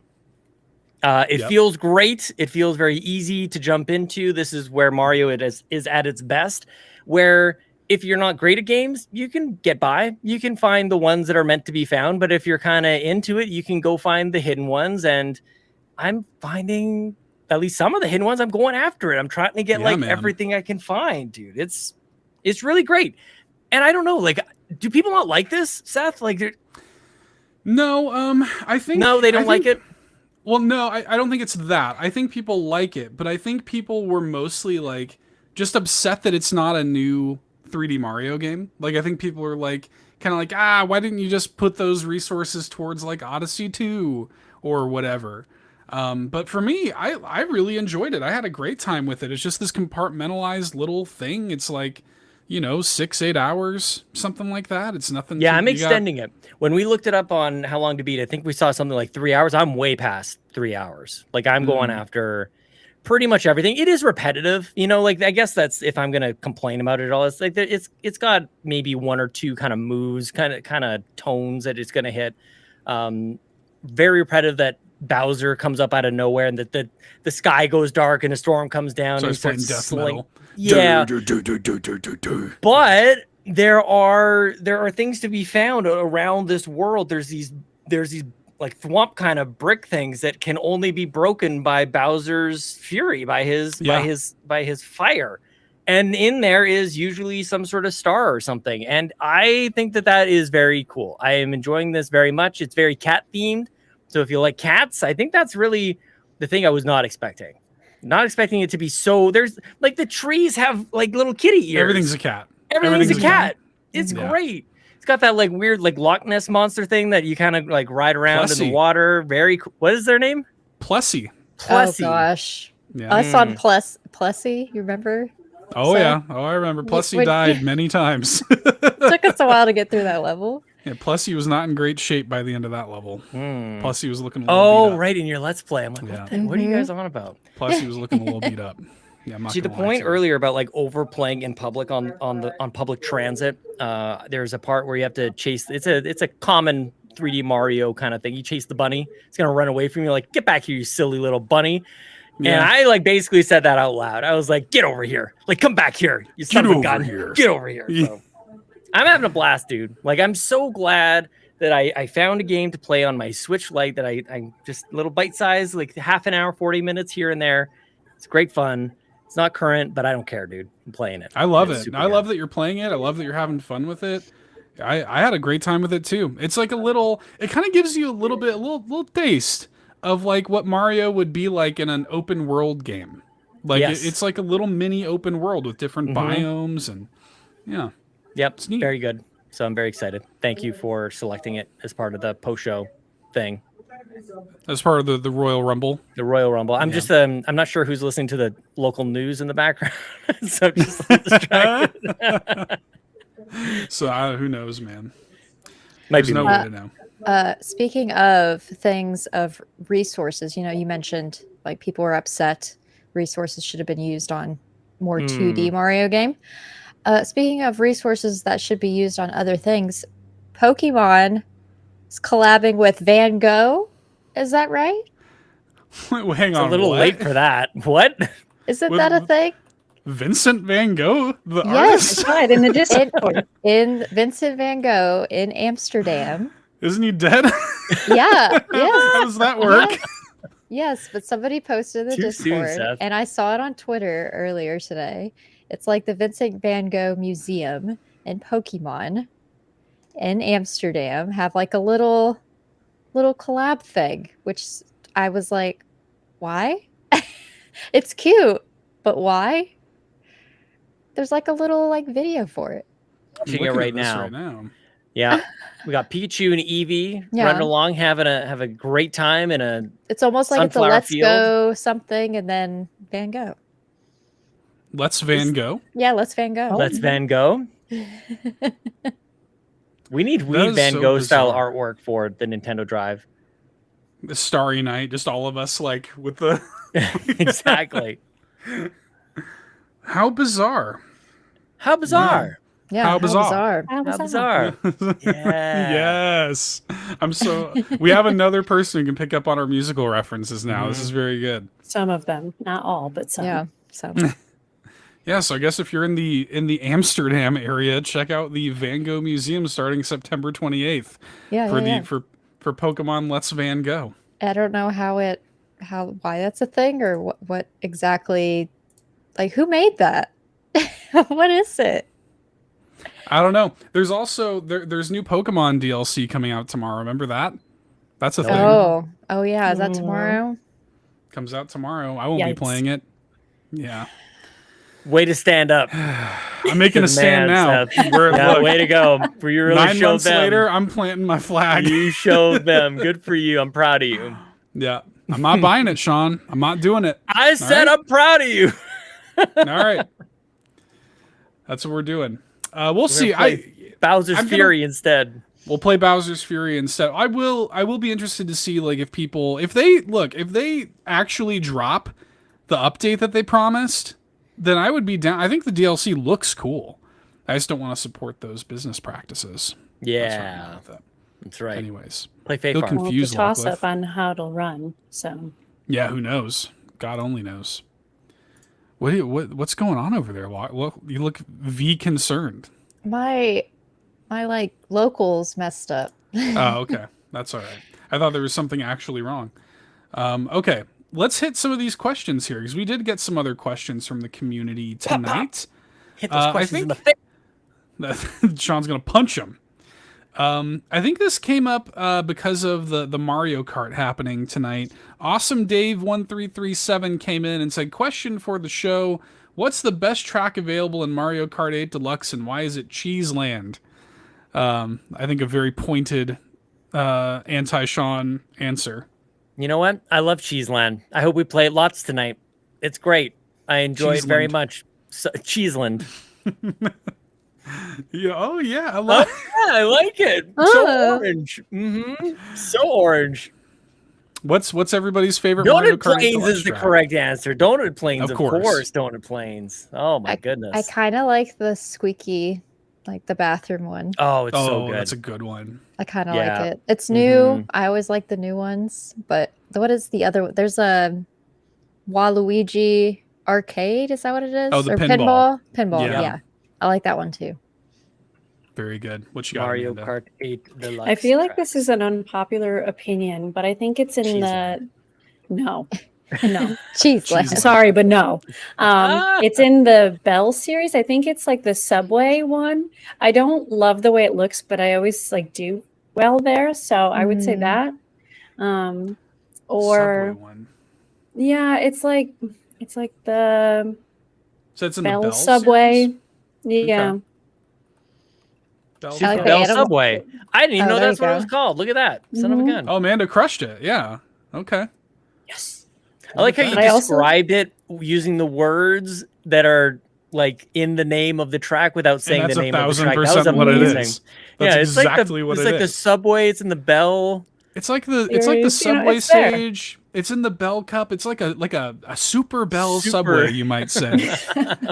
It feels great. It feels very easy to jump into. This is where Mario is at its best, where if you're not great at games, you can get by. You can find the ones that are meant to be found. But if you're kind of into it, you can go find the hidden ones. And I'm finding at least some of the hidden ones. I'm going after it. I'm trying to get everything I can find, dude. It's really great. And I don't know, like, do people not like this, Seth? Like, no, I think they don't like it. Well, no, I don't think it's that. I think people like it, but I think people were mostly like just upset that it's not a new 3D Mario game. Like, I think people were like, kind of like, why didn't you just put those resources towards like Odyssey 2 or whatever? But for me, I really enjoyed it. I had a great time with it. It's just this compartmentalized little thing. It's like, you know, 6-8 hours, something like that. It's nothing. Yeah, I'm extending it. When we looked it up on how long to beat, I think we saw something like 3 hours. I'm way past 3 hours. Like I'm going after pretty much everything. It is repetitive, you know. Like I guess that's if I'm gonna complain about it all. It's like it's got maybe one or two kind of moves, kind of tones that it's gonna hit. Very repetitive. That Bowser comes up out of nowhere and the sky goes dark and a storm comes down So and he's playing starts death metal. Yeah. But there are things to be found around this world. There's these like thwomp kind of brick things that can only be broken by Bowser's fury, by his fire. And in there is usually some sort of star or something. And I think that is very cool. I am enjoying this very much. It's very cat themed. So if you like cats, I think that's really the thing I was not expecting. Not expecting it to be so. There's like the trees have like little kitty ears. Everything's a cat. Everything's a cat. It's great. It's got that like weird like Loch Ness monster thing that you kind of like ride around in the water. Very cool. What is their name? Plessy. Oh gosh. Yeah. Us on Plessy, you remember? Oh yeah. Oh, I remember. Plessy died many times. Took us a while to get through that level. Yeah, Plessy was not in great shape by the end of that level. Plessy was looking a little beat up. Right, in your Let's Play. I'm like, what are you guys on about? Plessy was looking a little beat up. Yeah, I'm not See, the point earlier about like overplaying in public on public transit. There's a part where you have to chase. It's a common 3D Mario kind of thing. You chase the bunny. It's gonna run away from you. Like, get back here, you silly little bunny. Yeah. And I like basically said that out loud. I was like, get over here. Like, come back here. You son of a gun. Get over here. So, I'm having a blast, dude. Like, I'm so glad that I found a game to play on my Switch Lite that I just little bite size, like half an hour, 40 minutes here and there. It's great fun. It's not current, but I don't care, dude. I'm playing it. I love it. I love that you're playing it. I love that you're having fun with it. I had a great time with it too. It's like it kind of gives you a little taste of like what Mario would be like in an open world game. Like it's like a little mini open world with different biomes and Yep, it's neat. Very good. So I'm very excited. Thank you for selecting it as part of the post-show thing. As part of the Royal Rumble. The Royal Rumble. I'm just I'm not sure who's listening to the local news in the background. So just distracted. So who knows, man? There's no way to know. Speaking of things of resources, you mentioned like people were upset resources should have been used on more 2D Mario game. Speaking of resources that should be used on other things, Pokemon is collabing with Van Gogh. Is that right? Well, hang on. It's a little late for that. What? Isn't that a thing? Vincent Van Gogh, the artist? Yes, that's right. In the Discord. In Vincent Van Gogh in Amsterdam. Isn't he dead? Yeah. How does that work? Yes, but somebody posted in the Discord, and I saw it on Twitter earlier today. It's like the Vincent Van Gogh Museum and Pokemon in Amsterdam have like a little collab thing, which I was like, why? It's cute, but why? There's like a little like video for it. Watching it right now. Yeah. We got Pikachu and Eevee running along, having a great time in a It's almost like it's a Let's field. Go something and then Van Gogh. Let's Van Gogh? Yeah, Let's Van Gogh. Let's Van Gogh. We need Van Gogh style artwork for the Nintendo Drive. The Starry Night, just all of us like with the Exactly. How bizarre. How bizarre. Yeah, how bizarre. How bizarre. Yeah. Yes. We have another person who can pick up on our musical references now. This is very good. Some of them, not all, but some. Yeah, some. Yeah, so I guess if you're in the Amsterdam area, check out the Van Gogh Museum starting September 28th. For Pokemon Let's Van Gogh. I don't know why that's a thing or what exactly, like who made that? What is it? I don't know. There's also there's new Pokemon DLC coming out tomorrow. Remember that? That's a thing. Oh yeah. Is that tomorrow? Comes out tomorrow. I won't be playing it. Yeah. Way to stand up. I'm making a stand now. Look, way to go. You really 9 showed months them. later, I'm planting my flag. You showed them. Good for you. I'm proud of you. Yeah. I'm not buying it, Sean. I'm not doing it. I said I'm proud of you. All right. That's what we're doing. We'll see. Bowser's Fury instead. We'll play Bowser's Fury instead. I will be interested to see like if they actually drop the update that they promised, then I would be down. I think the DLC looks cool. I just don't want to support those business practices. Yeah. That's right. Anyways. Play Fake He'll Farm. confuse Well, it's a toss Lockliff. up on how it'll run. So Yeah, who knows? God only knows. What's going on over there? You look concerned. My like locals messed up. Oh, okay. That's all right. I thought there was something actually wrong. Okay, let's hit some of these questions here because we did get some other questions from the community tonight. Hit those questions in the face. Sean's gonna punch him. I think this came up because of the Mario Kart happening tonight. Awesome Dave 1337 came in and said, "Question for the show: what's the best track available in Mario Kart 8 Deluxe, and why is it Cheeseland?" I think a very pointed anti-Sean answer. You know what? I love Cheeseland. I hope we play it lots tonight. It's great. I enjoy it very much. So, Cheeseland. Yeah. Oh yeah. I love. Yeah, I like it. So orange. So orange. What's everybody's favorite Mario Donut Kart Plains Deluxe is the track? correct answer. Donut Plains, Of of course. course. Donut Plains. Oh my goodness. I kind of like the squeaky, like the bathroom one. Oh, it's so Oh, good. that's a good one. I kind of Yeah. like it. It's new. I always like the new ones. But what is the other? There's a Waluigi Arcade. Is that what it is? Oh, the or pinball. Pinball. Yeah. Yeah. I like that one too. Very good. What you got, Mario Amanda? Kart 8 Deluxe. I feel like track. this is an unpopular opinion, but I think it's in Cheeseland. no. Cheeseland. Sorry, but no. It's in the Bell series. I think it's like the Subway one. I don't love the way it looks, but I always like do well there. So I would say that. Subway Or one. yeah, it's like the So it's in Bell the Bell Subway. series? Yeah. Okay. Bell Super Okay, Bell I don't- Subway. I didn't even Oh, know there that's you what it go. was called. Look at that. Son of a gun. Oh, Amanda crushed it. Yeah. Okay. Yes. I like how you But I also- described it using the words that are like in the name of the track without saying And the that's name of the track. That 1,000% was what it amazing. is. That's yeah, exactly what it's it like the is. Subway. It's in the Bell. It's like the Series, you know, Subway it's there. stage. It's in the Bell Cup. It's like a Super Bell Super. Subway, you might say.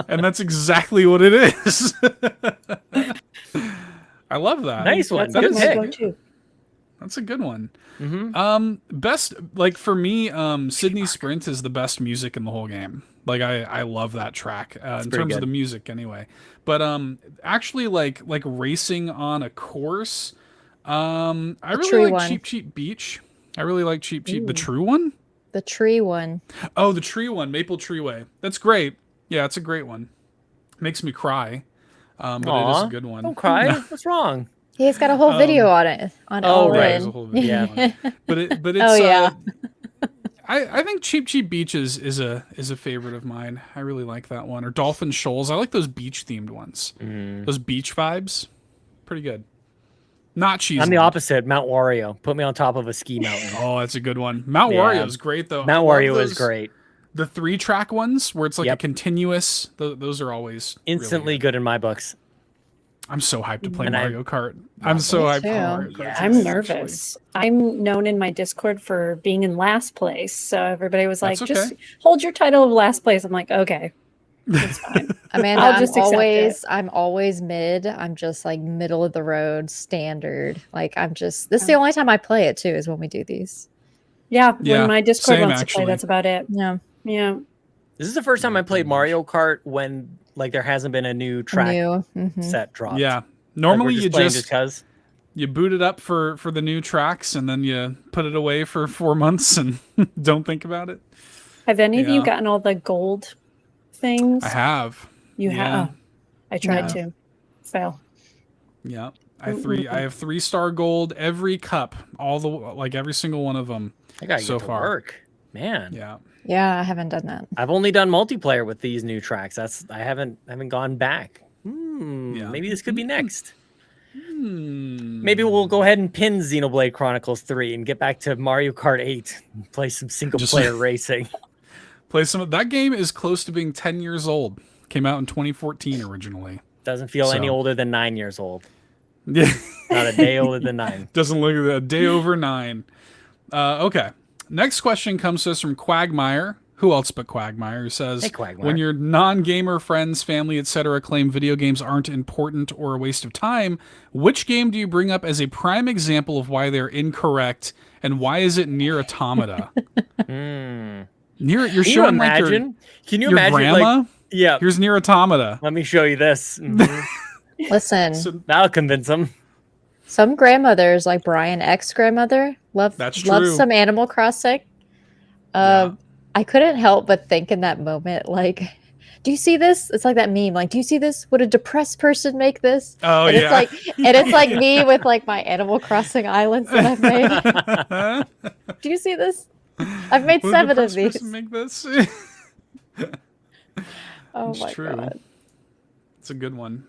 And that's exactly what it is. I love that. Nice one. That's Good my pick. go-to. That's a good one. Mm-hmm. Best, like for me, Sydney Sprint is the best music in the whole game. Like I love that track in pretty terms of good. the music anyway. But actually like racing on a course, I really tree like one. Cheap Cheap Beach. I really like Cheap Cheap. The true one? The tree one. Oh, the tree one, Maple Treeway. That's great. Yeah, it's a great one. Makes me cry. But it is a Aw, good one. Don't cry. What's wrong? He's got a whole video on it. On oh, All right. In. There's a whole video on it. But it's Oh, yeah. I think Cheap Cheap Beach is a favorite of mine. I really like that one. Or Dolphin Shoals. I like those beach themed ones. Those beach vibes. Pretty good. Not cheesy. I'm the opposite. Mount Wario. Put me on top of a ski mountain. Oh, that's a good one. Mount Yeah. Wario is great though. Mount I love Wario is those- great. The 3-track ones where it's like a Yep. continuous. Those are always really Instantly good in my books. I'm so hyped to play And Mario Kart. I'm so hyped for too. Mario Kart. I'm tonight, nervous. I'm known in my Discord for being in last place. So everybody was like, That's just okay. hold your title of last place. I'm like, okay, that's fine. Amanda, I'll just accept I'm always mid. I'm just like middle of the road standard. Like this is the only time I play it too, is when we do these. Yeah, Yeah, when my Discord same, wants to actually. play, that's about it. Yeah. Yeah. This is the first time I played Mario Kart when like there hasn't been a new track New. Mhm. set dropped. Yeah. Like, Normally we're you playing just cause. you boot it up for the new tracks and then you put it away for 4 months and don't think about it. Have any of you Yeah. gotten all the gold things? I have. You yeah. have. Oh, I tried No. to. Fail. Yeah. I have 3-star gold every cup, every single one of them. I gotta so get to far. work. Man. Yeah. Yeah, I haven't done that. I've only done multiplayer with these new tracks. I haven't gone back. Yeah. Maybe this could be next. Hmm. Maybe we'll go ahead and pin Xenoblade Chronicles 3 and get back to Mario Kart 8 and play some single player racing. Play some. That game is close to being 10 years old. Came out in 2014 originally. Doesn't feel any So. older than 9 years old. Yeah. Not a day older than 9. Doesn't look a day over 9. Okay. Next question comes to us from Quagmire. who else but Quagmire says, Hey, Quagmire. when your non-gamer friends, family, etc. claim video games aren't important or a waste of time, which game do you bring up as a prime example of why they're incorrect, and why is it Nier Automata? You're showing like your grandma? Like, yeah. Here's Nier Automata. Let me show you this. Listen, That'll convince them. some grandmothers, like Brian X grandmother, love some Animal Crossing. I couldn't help but think in that moment, like, do you see this? It's like that meme, like, do you see this? Would a depressed person make this? Oh, and yeah. It's like me with like my Animal Crossing islands that I've made. Do you see this? I've made 7 of these. Make this? Oh it's my God. It's a good one.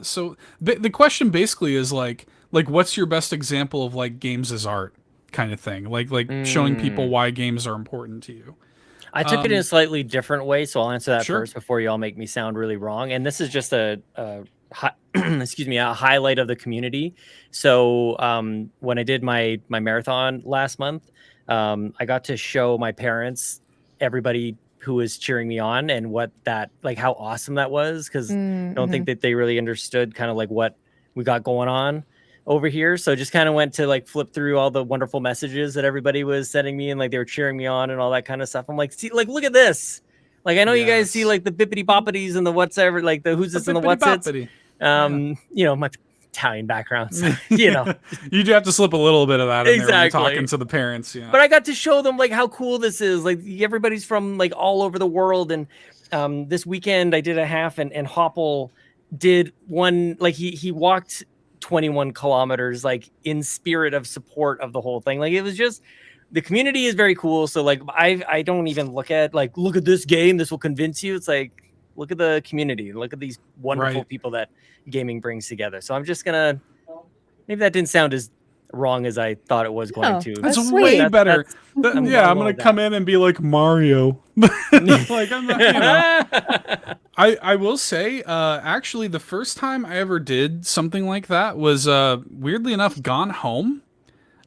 So the question basically is like what's your best example of like games as art kind of thing, like showing people why games are important to you. I took it in a slightly different way, so I'll answer that Sure. first before you all make me sound really wrong. And this is just a highlight of the community. So when I did my marathon last month, I got to show my parents everybody who was cheering me on and what that, like, how awesome that was, because I don't think that they really understood kind of like what we got going on over here. So just kind of went to like flip through all the wonderful messages that everybody was sending me, and like they were cheering me on and all that kind of stuff. I'm like, see, like, look at this. Like, I know you guys see like the bippity boppities and the whatever, like the who's this and the what's it. You know, my Italian background, so, you know. You do have to slip a little bit of that in there when you're talking to the parents. Yeah. But I got to show them like how cool this is. Like, everybody's from like all over the world. And this weekend I did a half, and Hoppel did one, like he walked 21 kilometers, like in spirit of support of the whole thing. Like, it was just, the community is very cool. So like I don't even look at like, look at this game, this will convince you. It's like, look at the community, look at these wonderful people that gaming brings together. So I'm just gonna, maybe that didn't sound as wrong as I thought it was going to. That's way better. I'm gonna come in and be like Mario. Like, I'm not, you know. I will say, actually, the first time I ever did something like that was weirdly enough Gone Home.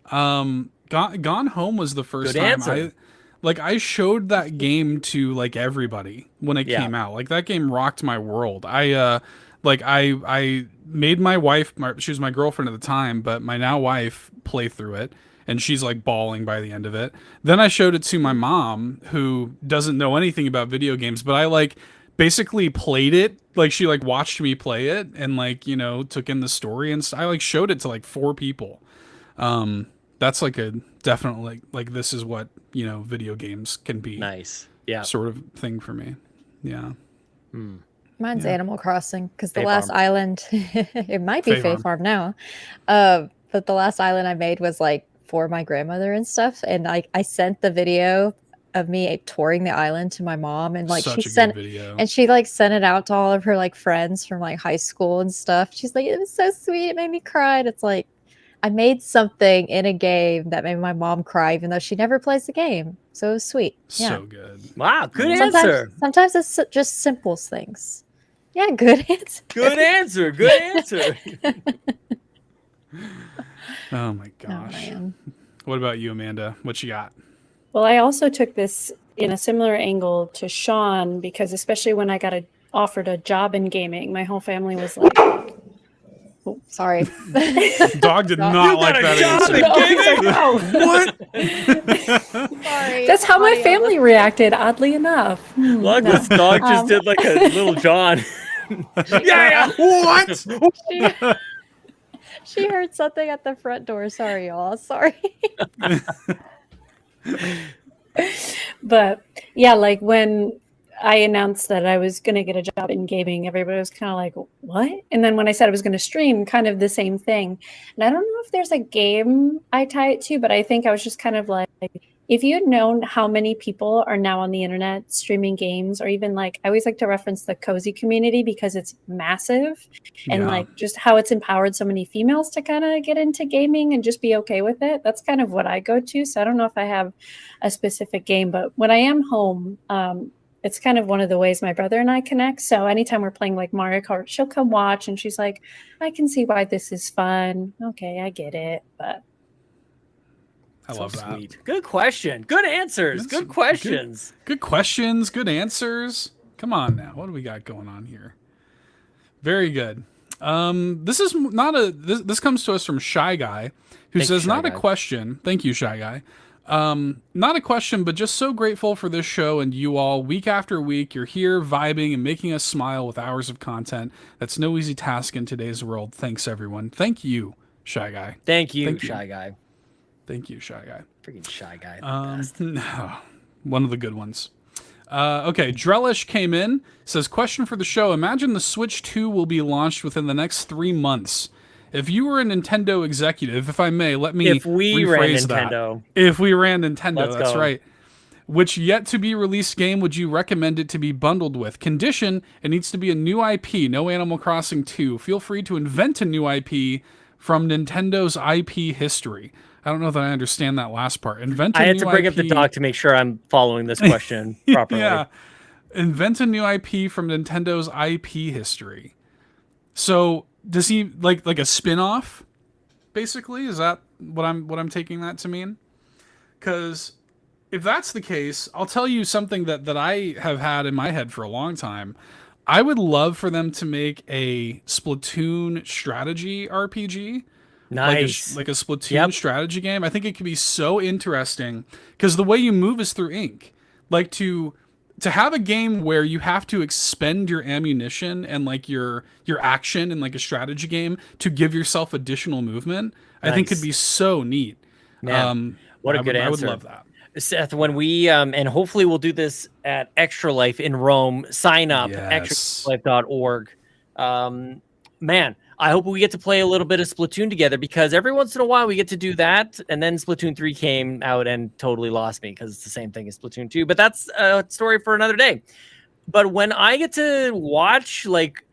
Gone Home was the first time I showed that game to like everybody when it came out. Like, that game rocked my world. I made my wife, she was my girlfriend at the time, but my now wife, play through it, and she's like bawling by the end of it. Then I showed it to my mom, who doesn't know anything about video games, but I like basically played it. Like, she like watched me play it and like, you know, took in the story, and I like showed it to like 4 people. That's like a definitely like this is what, you know, video games can be. Nice. Yeah. Sort of thing for me. Yeah. Mine's Animal Crossing, because the last island, it might be Fae Farm now, but the last island I made was like for my grandmother and stuff, and I sent the video of me touring the island to my mom, and like she sent it out to all of her like friends from like high school and stuff. She's like, it was so sweet, it made me cry. And it's like, I made something in a game that made my mom cry, even though she never plays the game. So it was sweet. So good. Wow, good answer. Sometimes it's just simple things. Yeah, good answer. Good answer. Good answer. Oh my gosh. What about you, Amanda? What you got? Well, I also took this in a similar angle to Sean, because especially when I got offered a job in gaming, my whole family was like, oh, sorry. Dog did not like that answer. What? Sorry. That's how my family reacted, oddly enough. Look, this dog just did like a little John. What? She heard something at the front door. Sorry, y'all. Sorry. But yeah, like when I announced that I was going to get a job in gaming, everybody was kind of like, what? And then when I said I was going to stream, kind of the same thing. And I don't know if there's a game I tie it to, but I think I was just kind of like, if you had known how many people are now on the internet streaming games, or even like, I always like to reference the cozy community because it's massive, and like just how it's empowered so many females to kind of get into gaming and just be okay with it. That's kind of what I go to. So I don't know if I have a specific game, but when I am home, it's kind of one of the ways my brother and I connect. So anytime we're playing like Mario Kart, she'll come watch, and she's like, I can see why this is fun. Okay, I get it. But I love that. Sweet. Good question. Good answers. Good questions. Good questions. Good answers. Come on now. What do we got going on here? Very good. This is not a. This comes to us from ScheiGuy, who says, "Not a question." Thank you, ScheiGuy. Not a question, but just so grateful for this show and you all. Week after week, you're here vibing and making us smile with hours of content. That's no easy task in today's world. Thanks, everyone. Thank you, ScheiGuy. Thank you, ScheiGuy. Thank you, ScheiGuy. Freaking ScheiGuy. No, one of the good ones. Okay, Drellesh came in, says, question for the show. Imagine the Switch 2 will be launched within the next 3 months. If you were a Nintendo executive, if I may, let me rephrase that. If we ran Nintendo, that's right. Which yet to be released game would you recommend it to be bundled with? Condition, it needs to be a new IP, no Animal Crossing 2. Feel free to invent a new IP from Nintendo's IP history. I don't know that I understand that last part. I had to bring up the doc to make sure I'm following this question properly. Yeah. Invent a new IP from Nintendo's IP history. So does he like a spin-off, basically? Is that what I'm taking that to mean? Because if that's the case, I'll tell you something that I have had in my head for a long time. I would love for them to make a Splatoon strategy RPG. Nice. Like a Splatoon strategy game. I think it could be so interesting because the way you move is through ink. Like to have a game where you have to expend your ammunition and like your action in like a strategy game to give yourself additional movement, I think could be so neat. Man, what a good answer. I would love that. Seth, when we and hopefully we'll do this at Extra Life in Rome. Sign up extralife.org. Man, I hope we get to play a little bit of Splatoon together because every once in a while we get to do that. And then Splatoon 3 came out and totally lost me because it's the same thing as Splatoon 2. But that's a story for another day. But when I get to watch like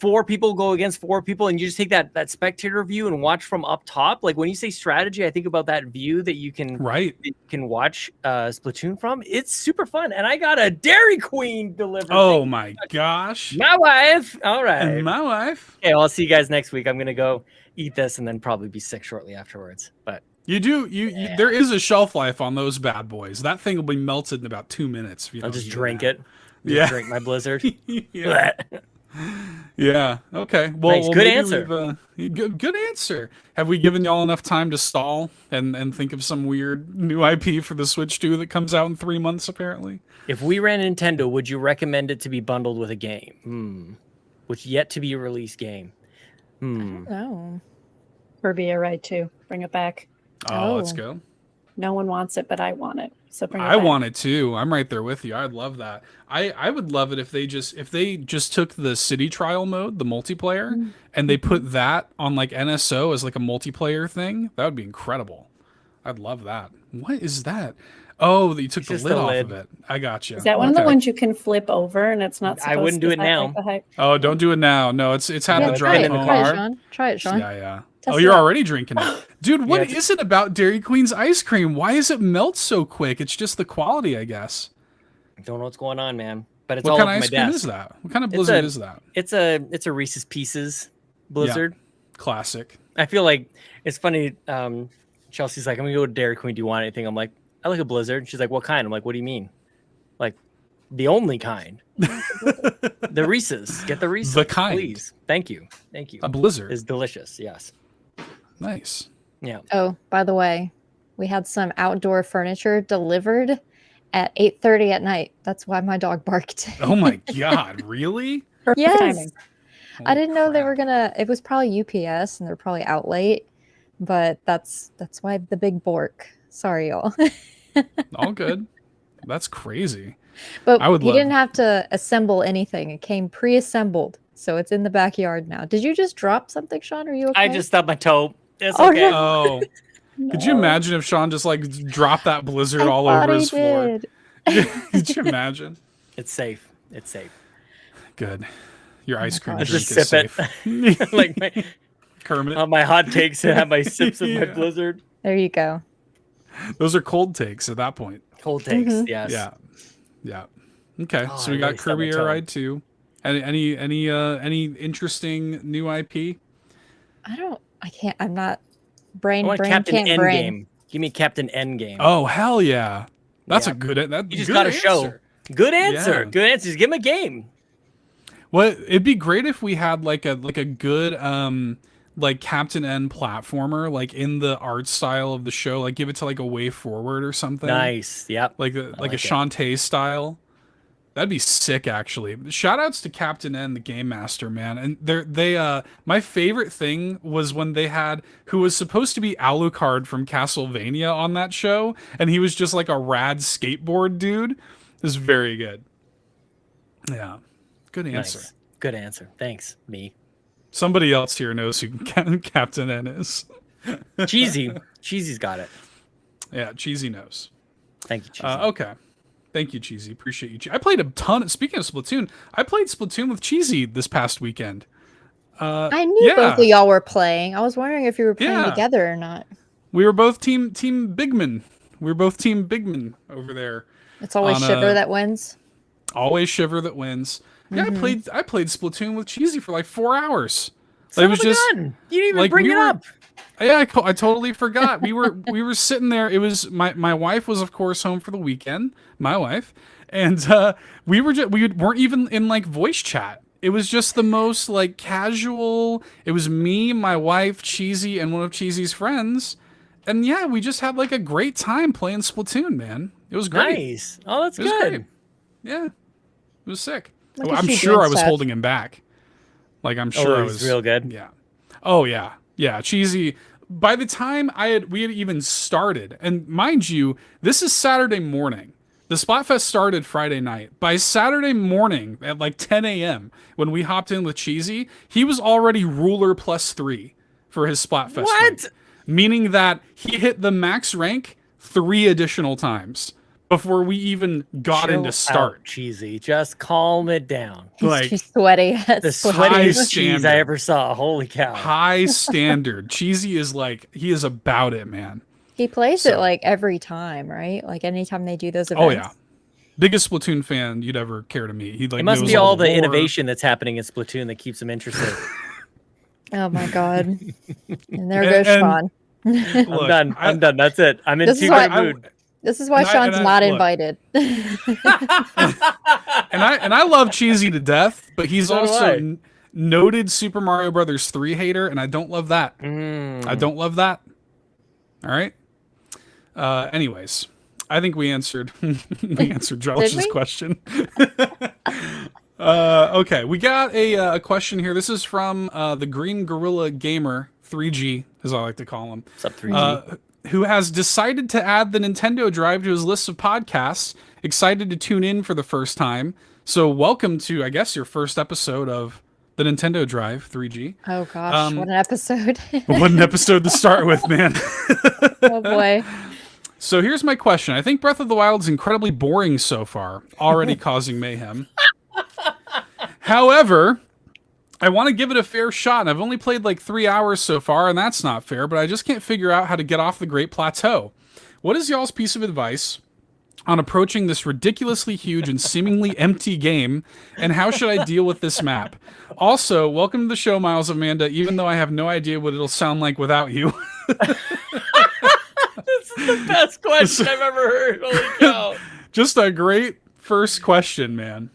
4 people go against 4 people and you just take that spectator view and watch from up top, like when you say strategy, I think about that view that you can watch Splatoon from. It's super fun. And I got a Dairy Queen delivered. Oh my gosh. My wife. All right. And my wife. Okay, well, I'll see you guys next week. I'm going to go eat this and then probably be sick shortly afterwards. But you there is a shelf life on those bad boys. That thing will be melted in about 2 minutes. If you I'll just drink it. Drink my Blizzard. Yeah. Yeah. Okay. Well, good answer. Good answer. Have we given y'all enough time to stall and think of some weird new IP for the Switch 2 that comes out in 3 months? Apparently. If we ran Nintendo, would you recommend it to be bundled with a game? Which yet to be released game? I don't know. Kirby Ride 2. Bring it back. Oh, let's go. No one wants it, but I want it. So bring it I back. want it too. I'm right there with you. I'd love that. I would love it if they just took the city trial mode, the multiplayer, and they put that on like NSO as like a multiplayer thing. That would be incredible. I'd love that. What is that? Oh, you took the lid off of it. I got you. Is that one of the ones you can flip over and it's not supposed I wouldn't do it now. Oh, don't do it now. No, it's had to drive in the car. Try it, Sean. Yeah. Oh, you're already drinking it. Dude, what is it about Dairy Queen's ice cream? Why does it melt so quick? It's just the quality, I guess. I don't know what's going on, man. But it's what all kind over of my ice cream desk. is that? What kind of Blizzard is that? It's a Reese's Pieces Blizzard. Yeah. Classic. I feel like it's funny. Chelsea's like, I'm gonna go to Dairy Queen. Do you want anything? I'm like, I like a Blizzard. She's like, what kind? I'm like, what do you mean? Like, the only kind. The Reese's. Get the Reese's. The kind. Please. Thank you. A Blizzard. Is delicious. Yes. Nice. Yeah. Oh, by the way, we had some outdoor furniture delivered at 8:30 at night. That's why my dog barked. Oh my God, really? Yes. I didn't know they were gonna. It was probably UPS, and they're probably out late. But that's why the big bork. Sorry, y'all. All good. That's crazy. But he didn't have to assemble anything. It came pre-assembled, so it's in the backyard now. Did you just drop something, Sean? Are you okay? I just stubbed my toe. It's okay. Oh, no. Could you imagine if Sean just like dropped that Blizzard all over his floor? Could you imagine? It's safe. It's safe. Good. Your ice cream I drink just is sip safe. it. Like my Kermit. my hot takes and have my sips of my Blizzard. There you go. Those are cold takes at that point. Cold takes, yes. Yeah. Okay, Oh, so we I got really stubbed my Kirby toe. Air Ride 2. Any interesting new IP? I'm not. Brain I want can't Captain brain. Endgame. Give me Captain Endgame. Oh, hell yeah. That's a good You just got to show. Good answer. Yeah. Good answers. Give him a game. Well, it'd be great if we had like a good like Captain N platformer, like in the art style of the show, like give it to like a Way Forward or something. Nice. Yep. Like a Shantae style. That'd be sick, actually. Shout outs to Captain N, the Game Master, man. And they my favorite thing was when they had who was supposed to be Alucard from Castlevania on that show, and he was just like a rad skateboard dude. It was very good. Yeah. Good answer. Nice. Good answer. Thanks, me. Somebody else here knows who Captain N is. Cheesy. Cheesy's got it. Yeah, Cheesy knows. Thank you, Cheesy. Okay. Thank you, Cheesy. Appreciate you. I played a ton. Speaking of Splatoon, I played Splatoon with Cheesy this past weekend. I knew both of y'all were playing. I was wondering if you were playing together or not. We were both team Bigman. We were both team Bigman over there. It's always Shiver that wins. Always Shiver that wins. Yeah, I played Splatoon with Cheesy for like 4 hours. It was just you didn't even bring it up. Yeah, I totally forgot. We were sitting there. It was my wife was of course home for the weekend. My wife, and we weren't even in like voice chat. It was just the most like casual. It was me, my wife, Cheesy, and one of Cheesy's friends, and yeah, we just had like a great time playing Splatoon. Man, it was great. Nice. Oh, that's good. Great. Yeah, it was sick. I'm sure I was holding him back. Like I'm sure I was real good. Yeah. Oh yeah. Yeah, Cheesy. By the time we had even started, and mind you, this is Saturday morning. The Splatfest started Friday night. By Saturday morning at like 10 a.m. when we hopped in with Cheesy, he was already ruler +3 for his Splatfest. What? Rank, meaning that he hit the max rank 3 additional times before we even got into start. Out, Cheesy, just calm it down. He's sweaty. The sweatiest cheese I ever saw. Holy cow! High standard. Cheesy is like he is about it, man. He plays it like every time, right? Like anytime they do those events. Oh yeah, biggest Splatoon fan you'd ever care to meet. He like it must be all the innovation that's happening in Splatoon that keeps him interested. Oh my god! And there goes Sean. Look, I'm done. That's it. I'm in too good a mood. This is why Sean's not invited. and I love Cheesy to death, but he's also noted Super Mario Brothers 3 hater, and I don't love that. I don't love that. All right. Anyways, I think we answered Drellesh's question. Okay, we got a question here. This is from the Green Gorilla Gamer 3G, as I like to call him. What's up, 3G? Who has decided to add the Nintendo Drive to his list of podcasts. Excited to tune in for the first time. So welcome to, I guess, your first episode of the Nintendo Drive 3G. Oh gosh, what an episode. What an episode to start with, man. Oh boy. So here's my question. I think Breath of the Wild is incredibly boring so far, already causing mayhem. However, I want to give it a fair shot, and I've only played like 3 hours so far, and that's not fair, but I just can't figure out how to get off the Great Plateau. What is y'all's piece of advice on approaching this ridiculously huge and seemingly empty game, and how should I deal with this map? Also, welcome to the show, Miles Amanda, even though I have no idea what it'll sound like without you. This is the best question I've ever heard. Holy cow. Just a great first question, man.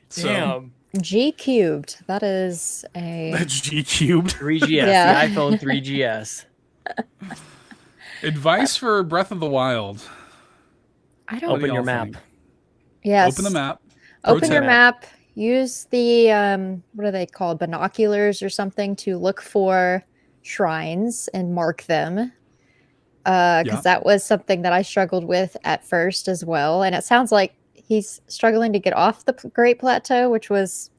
Damn. G cubed. That is That's G cubed. 3GS. Yeah. The iPhone 3GS. Advice for Breath of the Wild. I don't open your map. Yes. Open the map. Open your map. Use the what are they called? Binoculars or something to look for shrines and mark them. Because that was something that I struggled with at first as well. And it sounds like he's struggling to get off the Great Plateau, which was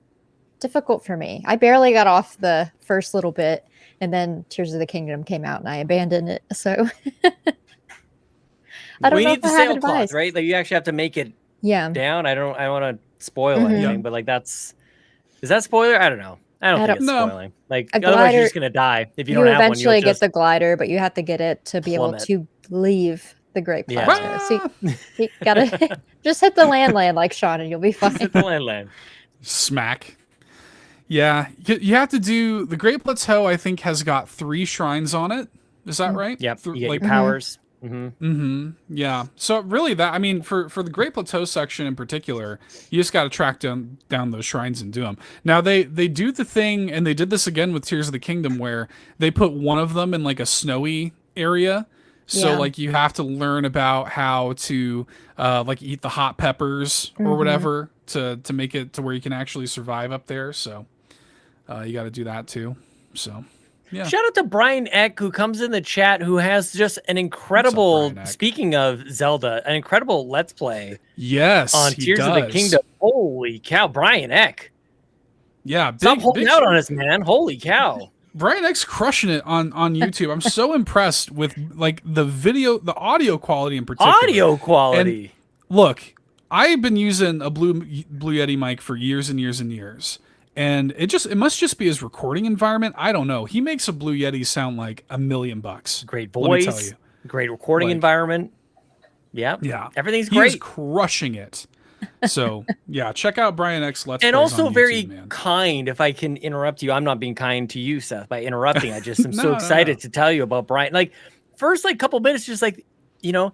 difficult for me. I barely got off the first little bit, and then Tears of the Kingdom came out, and I abandoned it. So I don't know need the sailcloth, right? Like you actually have to make it down. I don't want to spoil anything, but like is that spoiler? I don't know. I don't think it's spoiling. Like otherwise you're just gonna die if you don't have one. You eventually get the glider, but you have to get it to be able to leave the Great Plateau. Yeah. So you gotta just hit the landland like Sean, and you'll be fine. Hit the landland. Smack. Yeah, you have to do the Great Plateau. I think has got 3 shrines on it. Is that right? Yep. You get your powers. Yeah. So really, that I mean, for the Great Plateau section in particular, you just got to track down those shrines and do them. Now they do the thing, and they did this again with Tears of the Kingdom, where they put one of them in like a snowy area. So like you have to learn about how to like eat the hot peppers or whatever to make it to where you can actually survive up there. So you got to do that too. So. Yeah. Shout out to Brian Eck, who comes in the chat, who has just an incredible, speaking of Zelda, an incredible Let's Play. Yes, on Tears of the Kingdom. Holy cow, Brian Eck. Yeah. Stop holding out on us, man. Holy cow. Brian Eck's crushing it on YouTube. I'm so impressed with like the audio quality in particular. Audio quality. And look, I've been using a Blue Yeti mic for years and years and years. And it must just be his recording environment. I don't know. He makes a Blue Yeti sound like $1 million. Great voice. Let me tell you. Great recording environment. Yeah. Yeah. Everything's great. He's crushing it. So yeah, check out Brian X Let's Plays. And also on very YouTube, kind. If I can interrupt you, I'm not being kind to you, Seth, by interrupting. I just am so excited to tell you about Brian. Like first like couple minutes, just like, you know,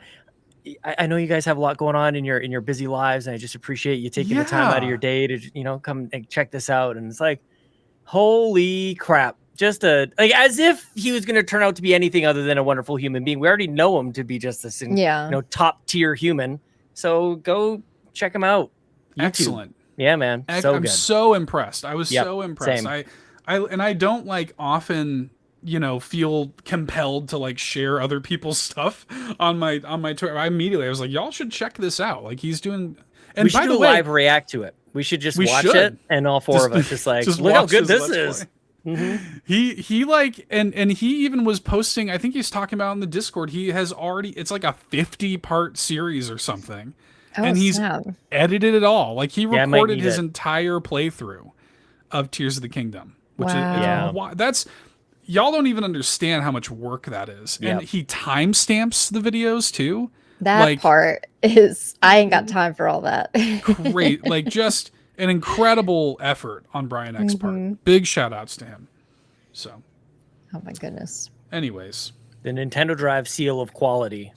I know you guys have a lot going on in your busy lives, and I just appreciate you taking the time out of your day to, you know, come and check this out. And it's like, holy crap. Just like as if he was going to turn out to be anything other than a wonderful human being. We already know him to be just this, you know, top tier human. So go check him out. YouTube. Excellent. Yeah, man. I'm so impressed. I was so impressed. Same. I don't like often, you know, feel compelled to like share other people's stuff on my Twitter. I was like, y'all should check this out. Like he's doing, and we should do a live react to it. We should just watch it, and all four of us just like, look how good this is. He like, and he even was posting, I think he's talking about in the Discord, he has already, it's like a 50-part series or something. And he's edited it all. Like he recorded his entire playthrough of Tears of the Kingdom, which is that's, y'all don't even understand how much work that is. And he timestamps the videos too. That part is, I ain't got time for all that. Great. Like just an incredible effort on Brian X's part. Big shout outs to him. So. Oh my goodness. Anyways. The Nintendo Drive seal of quality.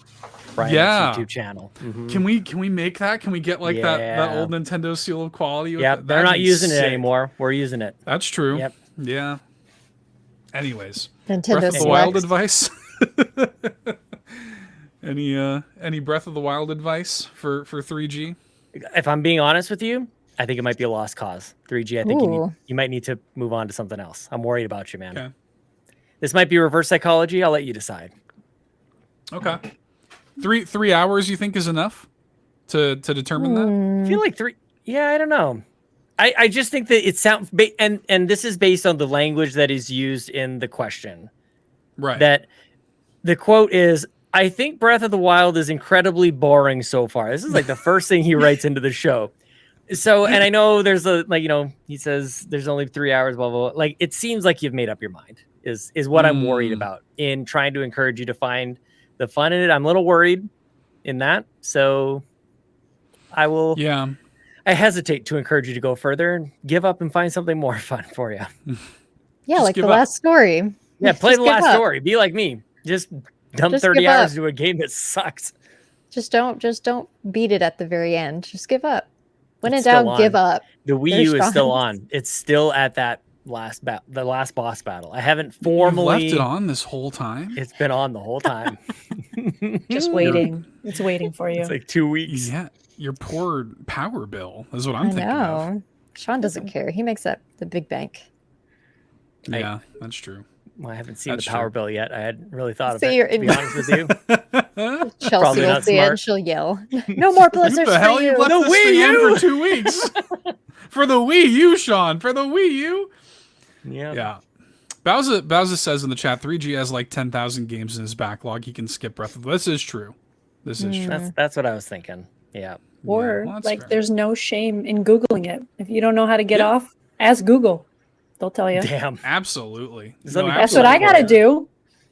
Brian's YouTube channel. Can we make that? Can we get like that old Nintendo seal of quality? Yeah, they're not using it anymore. We're using it. That's true. Yep. Yeah. Anyways, Nintendo Breath of the Wild advice. Any Breath of the Wild advice for 3G? If I'm being honest with you, I think it might be a lost cause. 3G, I think you might need to move on to something else. I'm worried about you, man. Okay. This might be reverse psychology. I'll let you decide. Okay. 3 hours you think is enough to determine that? I feel like 3. Yeah, I don't know. I just think that it sounds, and this is based on the language that is used in the question. Right. That the quote is, I think Breath of the Wild is incredibly boring so far. This is like the first thing he writes into the show. So, and I know there's he says there's only 3 hours, blah, blah, blah. Like, it seems like you've made up your mind is what I'm worried about in trying to encourage you to find the fun in it. I'm a little worried in that. So I will. Yeah. I hesitate to encourage you to go further and give up and find something more fun for you. Yeah, like the last story. Yeah, play the last story. Be like me. Just dump 30 hours into a game that sucks. Just don't beat it at the very end. Just give up. When in doubt, give up. The Wii U is still on. It's still at that the last boss battle. I haven't formally left it on this whole time. It's been on the whole time. Just waiting. It's waiting for you. It's like 2 weeks. Yeah. Your poor power bill is what I'm thinking of. Sean doesn't care. He makes up the big bank. Yeah, that's true. Well, I haven't seen the power bill yet. I hadn't really thought of it, to be honest with you. Chelsea will see it and she'll yell, "No more blizzards the hell for you!" You left the Wii U for 2 weeks. For the Wii U, Sean. For the Wii U. Yeah. Bowsah says in the chat, 3G has like 10,000 games in his backlog. He can skip Breath of the Wild. This is true. This is true. That's what I was thinking. Yeah. Or there's no shame in Googling it. If you don't know how to get off, ask Google. They'll tell you. Damn. Absolutely. That's what I got to do.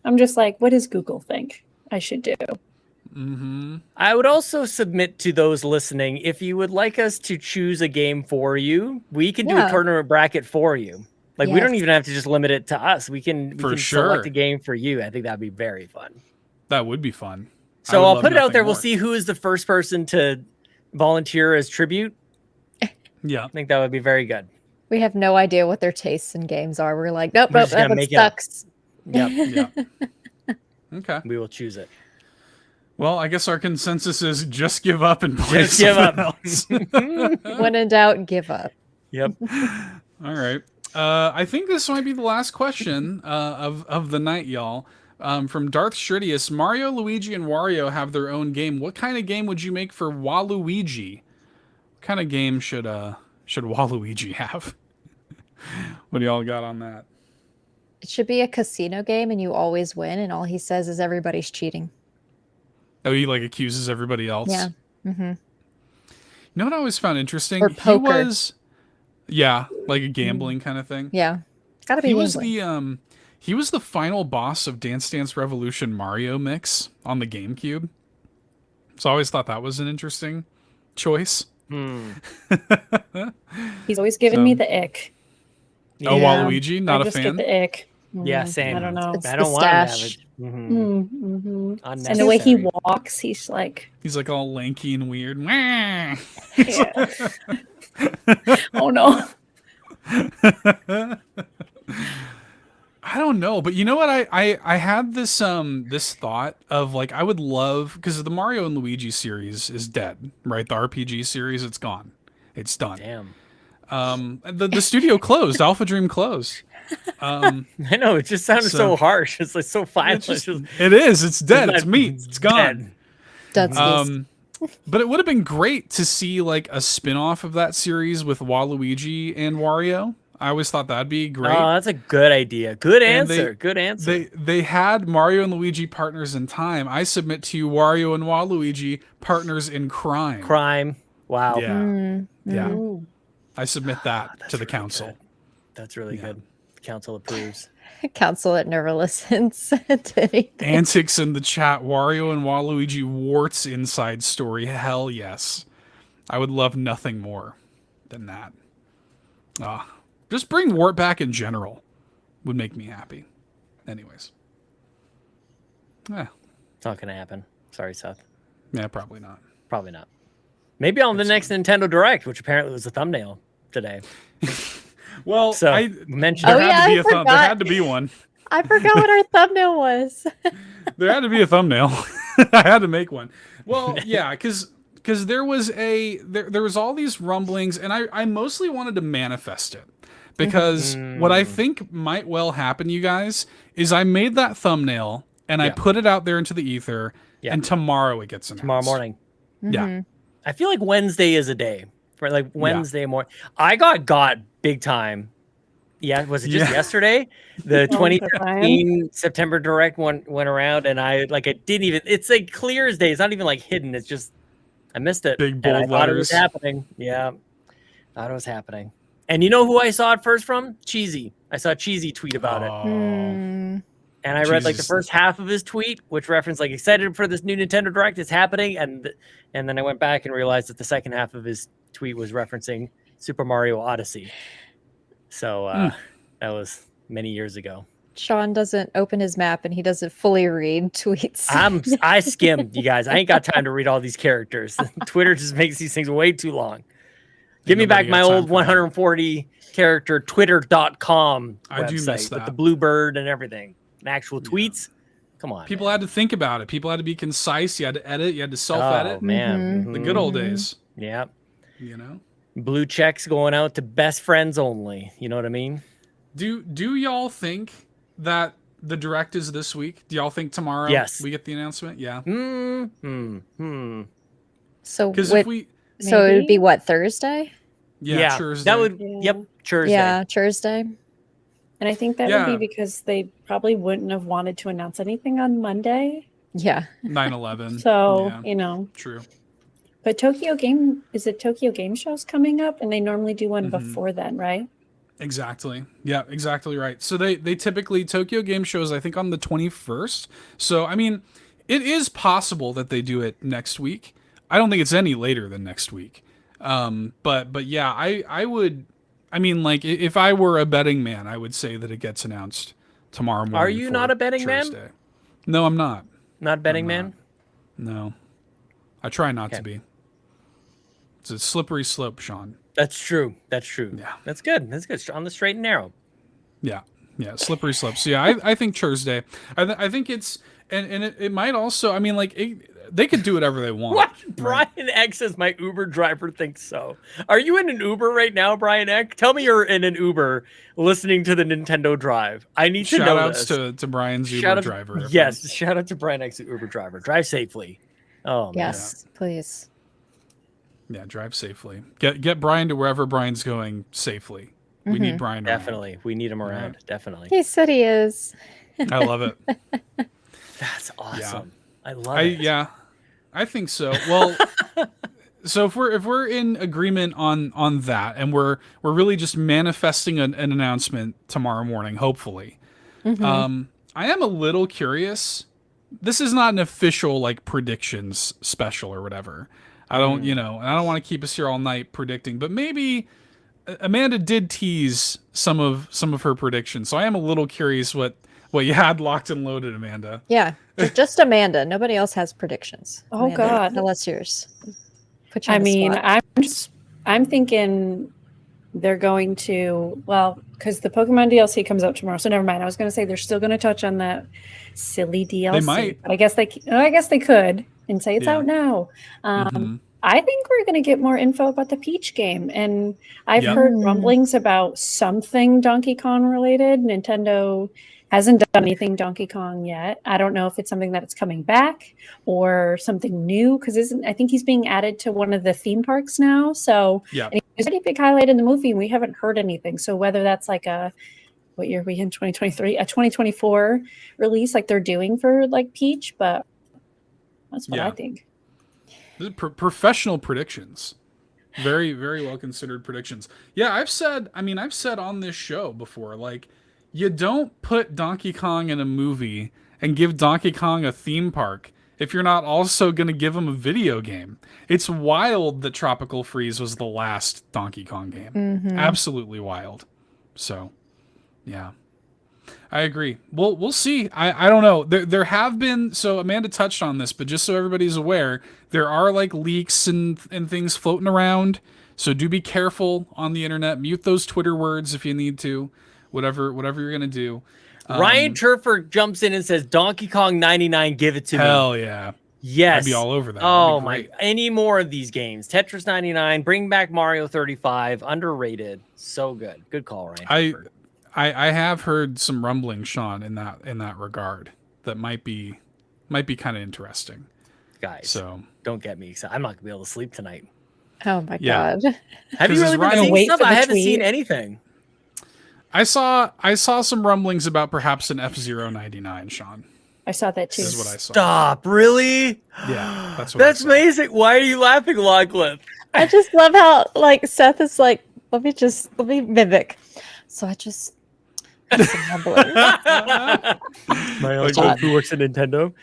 I'm just like, what does Google think I should do? I would also submit to those listening, if you would like us to choose a game for you, we can do a tournament bracket for you. Like, we don't even have to just limit it to us. We can select a game for you. I think that'd be very fun. That would be fun. So I'll put it out there. We'll see who is the first person to volunteer as tribute. Yeah. I think that would be very good. We have no idea what their tastes in games are. We're like, nope, that one sucks. Yep. Yeah. Okay. We will choose it. Well, I guess our consensus is just give up and play Just give up. else. When in doubt, give up. Yep. All right. I think this might be the last question of the night, y'all. From Darth Stridius, Mario, Luigi, and Wario have their own game. What kind of game would you make for Waluigi? What kind of game should Waluigi have? What do y'all got on that? It should be a casino game, and you always win, and all he says is everybody's cheating. Oh, he like accuses everybody else. Yeah. Mm-hmm. You know what I always found interesting? Or poker. Yeah, like a gambling kind of thing. Yeah, it's gotta be. He was the final boss of Dance Dance Revolution Mario Mix on the GameCube. So I always thought that was an interesting choice. He's always given me the ick. Oh, Waluigi, not a just fan. Get the ick. Yeah, same. I don't know. It's I don't want to have it. And the way he walks, he's like all lanky and weird. yeah. Oh no. I don't know, but you know what? I had this this thought of like I would love, because the Mario and Luigi series is dead, right? The RPG series, it's gone, it's done. Damn. The studio closed. Alpha Dream closed. I know, it just sounded so harsh. It's like so violent. It is. It's dead. It's meat. It's gone. That's but it would have been great to see like a spin-off of that series with Waluigi and Wario. I always thought that'd be great. Oh, that's a good idea. Good answer. Good answer. They had Mario and Luigi partners in time. I submit to you Wario and Waluigi partners in crime. Crime. Wow. Yeah. Yeah. I submit that to the council. Good. That's really good. The council approves. Council that never listens to anything. Antics in the chat. Wario and Waluigi warts inside story. Hell yes. I would love nothing more than that. Just bring Wart back in general would make me happy. Anyways. Yeah. It's not going to happen. Sorry, Seth. Yeah, probably not. Probably not. Maybe on the next Nintendo Direct, which apparently was a thumbnail today. Well, so I mentioned there had to be one. I forgot what our thumbnail was. There had to be a thumbnail. I had to make one. Well, yeah, because there was there was all these rumblings, and I mostly wanted to manifest it. Because what I think might well happen, you guys, is I made that thumbnail and I put it out there into the ether, and tomorrow it gets announced. Tomorrow morning. Yeah. I feel like Wednesday is a day. For like Wednesday morning. I got big time. Yeah, was it just yesterday? The 2013 September Direct went around, and I didn't even, it's like clear as day. It's not even like hidden. It's just, I missed it. Big bold and I thought it was happening. Yeah. Thought it was happening. And you know who I saw it first from? Cheesy. I saw Cheesy tweet about it. And I read like the first half of his tweet, which referenced like excited for this new Nintendo Direct. It's happening. And then I went back and realized that the second half of his tweet was referencing Super Mario Odyssey. So that was many years ago. Sean doesn't open his map and he doesn't fully read tweets. I skimmed, you guys. I ain't got time to read all these characters. Twitter just makes these things way too long. Give me back my old 140 character Twitter.com website I do miss that. with the blue bird and everything. And actual tweets. Come on. People had to think about it. People had to be concise. You had to edit. You had to self-edit. Oh, man. The good old days. Yeah. You know? Blue checks going out to best friends only. You know what I mean? Do y'all think that the Direct is this week? Do y'all think tomorrow we get the announcement? Yeah. So because if we... So it would be what, Thursday? Yeah, Thursday. That would, Thursday. Yeah, Thursday. And I think that would be because they probably wouldn't have wanted to announce anything on Monday. Yeah. 9/11. So, you know. True. But Tokyo Game Show's coming up, and they normally do one before then, right? Exactly. Yeah, exactly right. So they typically, Tokyo Game Shows, I think, on the 21st. So, I mean, it is possible that they do it next week. I don't think it's any later than next week. But yeah, I would, I mean, like, if I were a betting man, I would say that it gets announced tomorrow morning. Are you not a betting man? No, I'm not. Not a betting man? No. I try not to be. It's a slippery slope, Sean. That's true. Yeah. That's good. On the straight and narrow. Yeah. Yeah. Slippery slope. So yeah, I think Thursday. I think it's and it might also. I mean, like they could do whatever they want. What? Right? Brian X says my Uber driver thinks so. Are you in an Uber right now, Brian X? Tell me you're in an Uber listening to the Nintendo Drive. I need to know this. Shout outs to Brian's Uber driver. Yes, shout out to Brian X, Uber driver. Drive safely. Oh man. Yes, please. Yeah, drive safely. Get Brian to wherever Brian's going safely. We need Brian around. Definitely. We need him around. Definitely. He said he is. I love it. That's awesome. Yeah. I love it. Yeah, I think so. Well, so if we're in agreement on that, and we're really just manifesting an announcement tomorrow morning, hopefully. I am a little curious. This is not an official like predictions special or whatever. I don't, I don't want to keep us here all night predicting, but maybe Amanda did tease some of her predictions. So I am a little curious what you had locked and loaded, Amanda. Yeah, just Amanda. Nobody else has predictions. Oh, Amanda, God. tell us yours. Put you on the mean, spot. I'm thinking they're going to, because the Pokemon DLC comes out tomorrow. So never mind. I was going to say they're still going to touch on that silly DLC. They might. But I guess they could and say it's out now. I think we're going to get more info about the Peach game. And I've heard rumblings about something Donkey Kong related. Nintendo hasn't done anything Donkey Kong yet. I don't know if it's something that's coming back or something new, because I think he's being added to one of the theme parks now. So and he's a pretty big highlight in the movie, and we haven't heard anything. So whether that's like what year are we in, 2023? A 2024 release like they're doing for like Peach, but that's what I think. Professional predictions. Very, very well considered predictions. Yeah, I've said on this show before, like, you don't put Donkey Kong in a movie and give Donkey Kong a theme park if you're not also going to give him a video game. It's wild that Tropical Freeze was the last Donkey Kong game. Absolutely wild. So, yeah. I agree. We'll see. I don't know. There have been, so Amanda touched on this, but just so everybody's aware, there are like leaks and things floating around. So do be careful on the internet. Mute those Twitter words if you need to. Whatever you're gonna do. Ryan Turfer jumps in and says, "Donkey Kong 99, give it to me." Hell yeah. Yes. I'd be all over that. Oh my! Any more of these games? Tetris 99, bring back Mario 35. Underrated. So good. Good call, Ryan. I have heard some rumblings, Sean, in that regard that might be kind of interesting. Guys, so don't get me excited. I'm not gonna be able to sleep tonight. Oh my God. Have you really been seeing stuff? I haven't seen anything. I saw some rumblings about perhaps an F-Zero 99, Sean. I saw that too. This is what I saw. Stop, really? Yeah, that's amazing. Why are you laughing, Lachlan? I just love how like Seth is like, let me mimic. So I just my uncle who works at Nintendo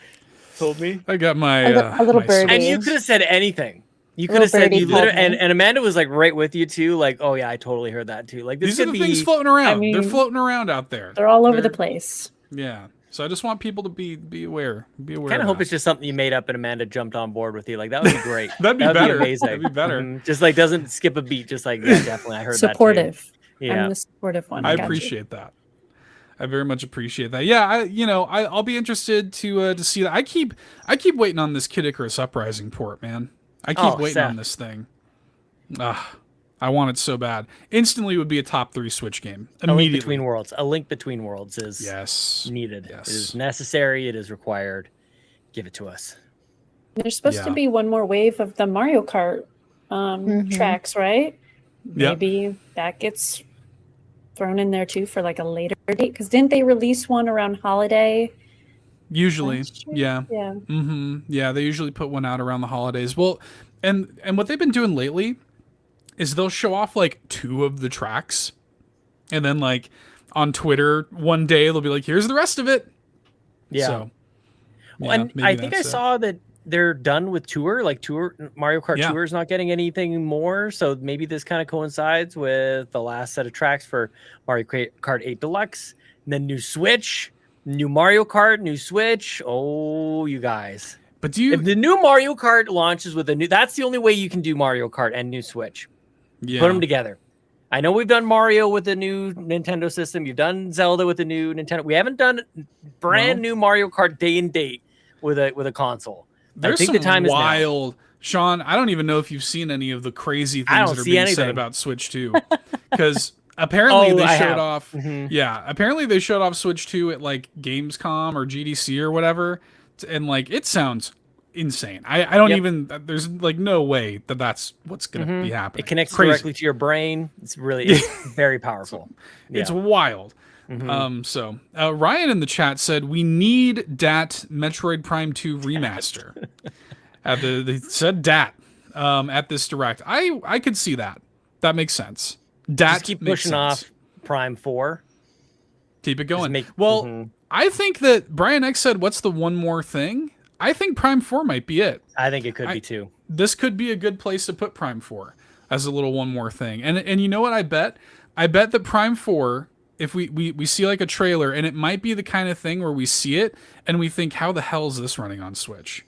told me. I got my a little birdie. And you could have said anything. You could have said you literally, and Amanda was like right with you too. Like, oh yeah, I totally heard that too. Like these are the things floating around. They're floating around out there. They're all over the place. Yeah. So I just want people to be aware. Be aware. Kind of hope it's just something you made up and Amanda jumped on board with you. Like that would be great. That'd be better. Amazing. That'd be better. Just like doesn't skip a beat. Just like definitely. I heard supportive. That too. Yeah. I'm the supportive one. I appreciate that. I very much appreciate that. Yeah, I'll be interested to see that. I keep waiting on this Kid Icarus Uprising port, man. I keep waiting on this thing. I want it so bad. Instantly would be a top 3 Switch game. Immediately. A link between worlds is needed. Yes. It is necessary. It is required. Give it to us. There's supposed to be one more wave of the Mario Kart tracks, right? Maybe that gets thrown in there too for like a later date. Because didn't they release one around holiday? Usually, yeah. Yeah, they usually put one out around the holidays. Well, and what they've been doing lately is they'll show off like 2 of the tracks, and then like on Twitter one day they'll be like, "Here's the rest of it." Yeah. So, and I think I saw that they're done with Tour. Like Mario Kart Tour is not getting anything more. So maybe this kind of coincides with the last set of tracks for Mario Kart 8 Deluxe, and then new Switch. New Mario Kart, new Switch. Oh, you guys. But do you? If the new Mario Kart launches with a new, that's the only way you can do Mario Kart and new Switch. Yeah. Put them together. I know we've done Mario with the new Nintendo system. You've done Zelda with the new Nintendo. We haven't done brand new Mario Kart day and date with a console. There's I think some the time wild, is now. Sean. I don't even know if you've seen any of the crazy things that are being said about Switch 2, because apparently they showed off. Yeah, apparently they showed off Switch 2 at like Gamescom or GDC or whatever, and like it sounds insane. I don't even. There's like no way that that's what's gonna be happening. It connects directly to your brain. It's really very powerful. It's wild. So Ryan in the chat said we need DAT Metroid Prime 2 remaster. They said DAT at this direct. I could see that. That makes sense. DAT Just keep pushing off Prime 4. Keep it going. I think that Brian X said, "What's the one more thing?" I think Prime 4 might be it. I think it could be too. This could be a good place to put Prime 4 as a little one more thing. And you know what I bet? I bet that Prime 4, if we see like a trailer, and it might be the kind of thing where we see it and we think, how the hell is this running on Switch?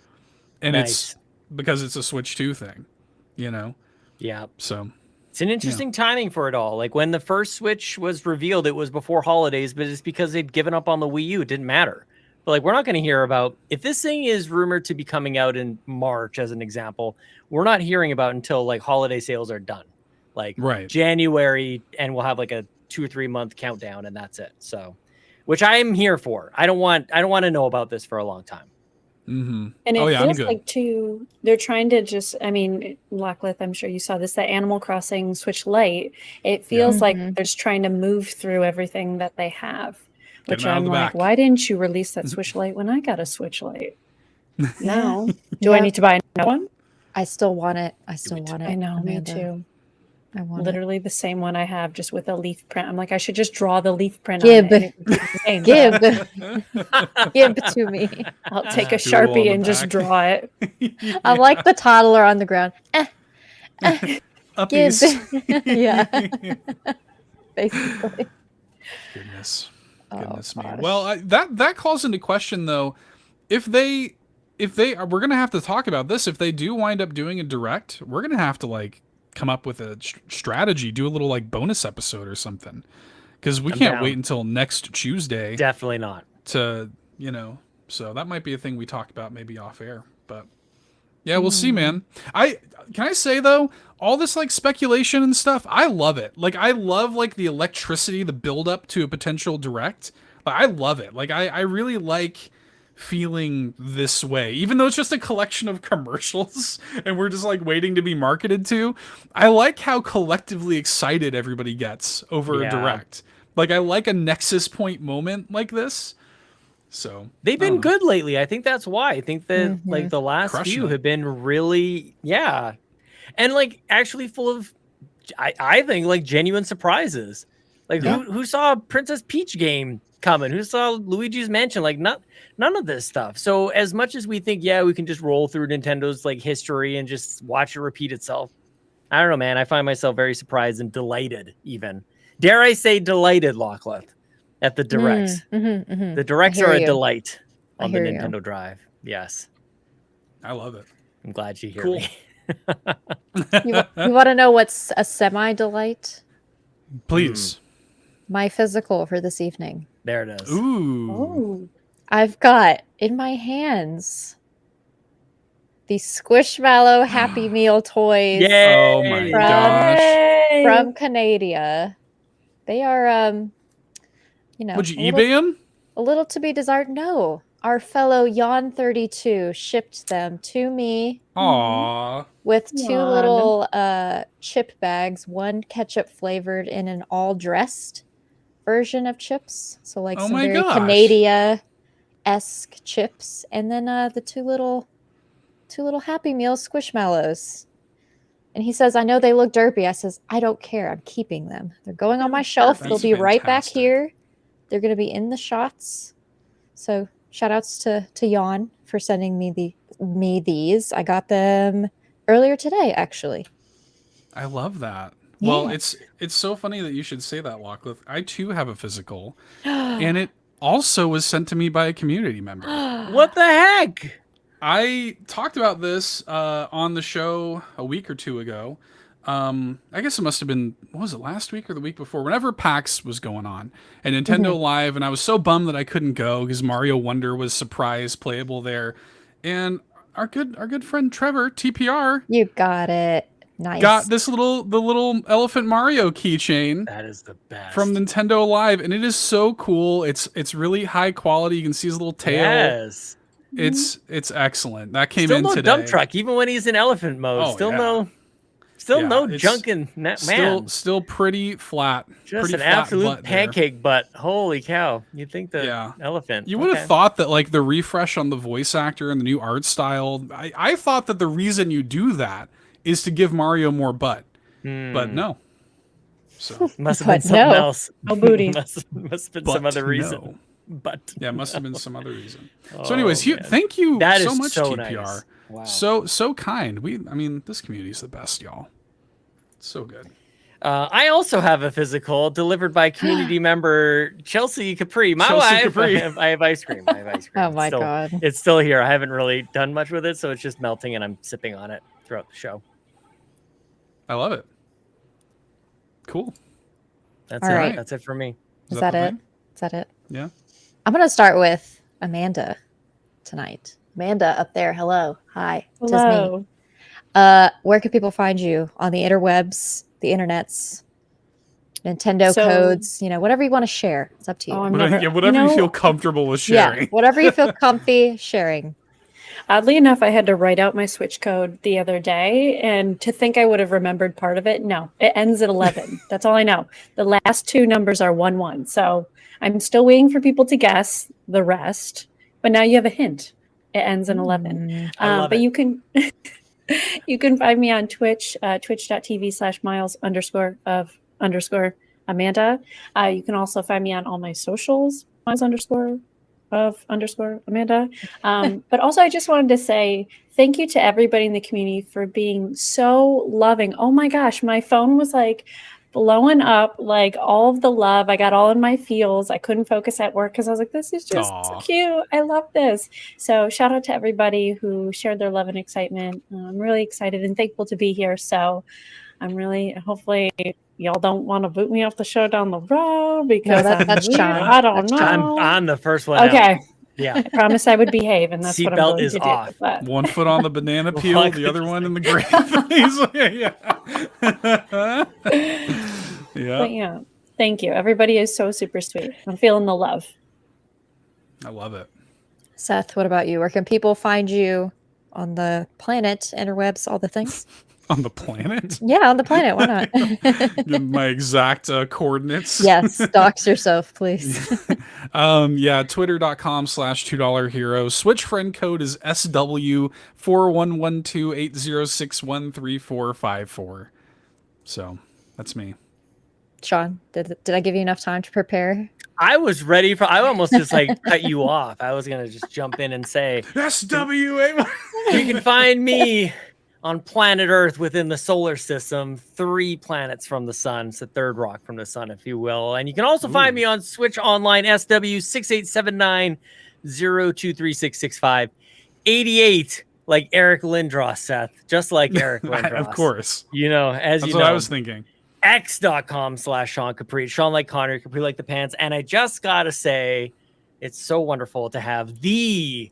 And it's because it's a Switch 2 thing, you know? Yeah. So it's an interesting timing for it all. Like when the first Switch was revealed, it was before holidays, but it's because they'd given up on the Wii U. It didn't matter. But like, we're not going to hear about, if this thing is rumored to be coming out in March, as an example, we're not hearing about until like holiday sales are done, like January, and we'll have like a 2 or 3 month countdown, and that's it. So, which I am here for. I don't want to know about this for a long time. And it feels like too, they're trying to just, I mean, Lachlan, I'm sure you saw this, that Animal Crossing Switch Lite. It feels like they're just trying to move through everything that they have. Which I'm like, why didn't you release that Switch Lite when I got a Switch Lite? No. Do I need to buy another one? I still want it. I know, Amanda. me too. I want literally the same one I have, just with a leaf print. I'm like, I should just draw the leaf print Give. on it. Give to me. I'll take a Sharpie and just draw it. I'm like the toddler on the ground. Give. Yeah. Basically. Goodness me. Well, that calls into question though, if they we're gonna have to talk about this. If they do wind up doing a direct, we're gonna have to like come up with a strategy, do a little like bonus episode or something, because we can't wait until next Tuesday. Definitely not. To so that might be a thing we talk about maybe off air, but yeah, we'll see, man. Can I say though, all this like speculation and stuff, I love it. Like I love like the electricity, the build up to a potential direct. Like, I love it. Like I really like feeling this way, even though it's just a collection of commercials and we're just like waiting to be marketed to. I like how collectively excited everybody gets over a direct. Like I like a nexus point moment like this. So they've been good lately. I think that's why. I think that like the last few have been really, and like actually full of, I think like genuine surprises. Like who saw Princess Peach game coming? Who saw Luigi's Mansion? Like none of this stuff. So as much as we think, we can just roll through Nintendo's like history and just watch it repeat itself, I don't know, man. I find myself very surprised and delighted, even dare I say delighted, Lachlan, at the directs. The directs are a delight on the Nintendo Drive. Yes. I love it. I'm glad you hear me. You want to know what's a semi-delight? Please. My physical for this evening. There it is. Ooh. I've got in my hands the Squishmallow Happy Meal toys. Yay! Oh my gosh. From Canada. They are would you eBay them? A little to be desired. No. Our fellow Yawn32 shipped them to me. Aww. With two little chip bags, one ketchup flavored in an all dressed version of chips. So like some very Canada-esque chips. And then the two little Happy Meal Squishmallows. And he says, I know they look derpy. I says, I don't care. I'm keeping them. They're going on my shelf. They'll be right back here. They're going to be in the shots. So shout outs to Yawn for sending me these. I got them earlier today, actually. I love that. Yeah. Well, it's so funny that you should say that, Lachlan. I too have a physical, and it also was sent to me by a community member. What the heck? I talked about this on the show a week or two ago. I guess it must have been, what was it, last week or the week before? Whenever PAX was going on and Nintendo Live, and I was so bummed that I couldn't go because Mario Wonder was surprise playable there. And our good friend Trevor, TPR, You got it. Nice. got the little Elephant Mario keychain. That is the best. From Nintendo Live, and it is so cool. It's really high quality. You can see his little tail. Yes. It's excellent. That came Still in no today. dump truck, even when he's in elephant mode. Oh, Still yeah. no It's junk in that man. Still pretty flat. Just pretty an flat absolute butt there. pancake butt. Holy cow. You'd think the elephant. You would have thought that like the refresh on the voice actor and the new art style, I thought that the reason you do that is to give Mario more butt. But no. So must have been something else. No booty. must have been some other reason. No. But yeah, it must have been some other reason. Oh, so anyways, man. thank you That so is much, so TPR. nice. Wow. So kind. This community is the best, y'all. It's so good. I also have a physical delivered by community member Chelsea Capri. My Chelsea wife. Capri. I have ice cream. Oh my God. It's still here. I haven't really done much with it, so it's just melting, and I'm sipping on it throughout the show. I love it. Cool. That's All it. right. That's it for me. Is that the it? thing? Is that it? Yeah. I'm going to start with Amanda tonight. Amanda up there. Hello. Hi. Tis me. Hello. Where can people find you on the interwebs, the internets, Nintendo So- codes, whatever you want to share. It's up to you. Oh, I'm Whatever, never- whatever you you know- feel comfortable with yeah, sharing. whatever you feel comfy sharing. Oddly enough, I had to write out my Switch code the other day, and to think I would have remembered part of it, no, it ends at 11. That's all I know. The last two numbers are 1-1. So I'm still waiting for people to guess the rest, but now you have a hint. It ends in 11. I love But it. you can you can find me on Twitch, twitch.tv/miles_of_Amanda. You can also find me on all my socials, miles_of_Amanda. But also, I just wanted to say thank you to everybody in the community for being so loving. Oh my gosh, my phone was like blowing up, like all of the love. I got all in my feels. I couldn't focus at work because I was like, this is just Aw. cute. I love this. So shout out to everybody who shared their love and excitement. I'm really excited and thankful to be here. So I'm really, hopefully y'all don't want to boot me off the show down the road because that's weird. Sean. I don't know. I'm on the first one. Okay. Out. Yeah. I promise I would behave, and that's what I'm Seatbelt going is to off. do. But One foot on the banana peel, the other one in the grave. yeah. But yeah, thank you. Everybody is so super sweet. I'm feeling the love. I love it. Seth, what about you? Where can people find you on the planet, interwebs, all the things? On the planet? Yeah, on the planet. Why not? Give my exact coordinates. Yes, dox yourself, please. Yeah, twitter.com/$2 hero. Switch friend code is SW411280613454. So that's me. Sean, did I give you enough time to prepare? I was ready for. I almost just like cut you off. I was gonna just jump in and say, SWA. you can find me on planet Earth within the solar system, 3 planets from the sun. It's the third rock from the sun, if you will. And you can also find me on Switch Online, SW6879023665 88, like Eric Lindros, Seth, just like Eric Lindros. Of course. You know, as That's you what know. I was thinking. X.com/Sean Capri, Sean like Connor, Capri like the pants. And I just gotta say, it's so wonderful to have the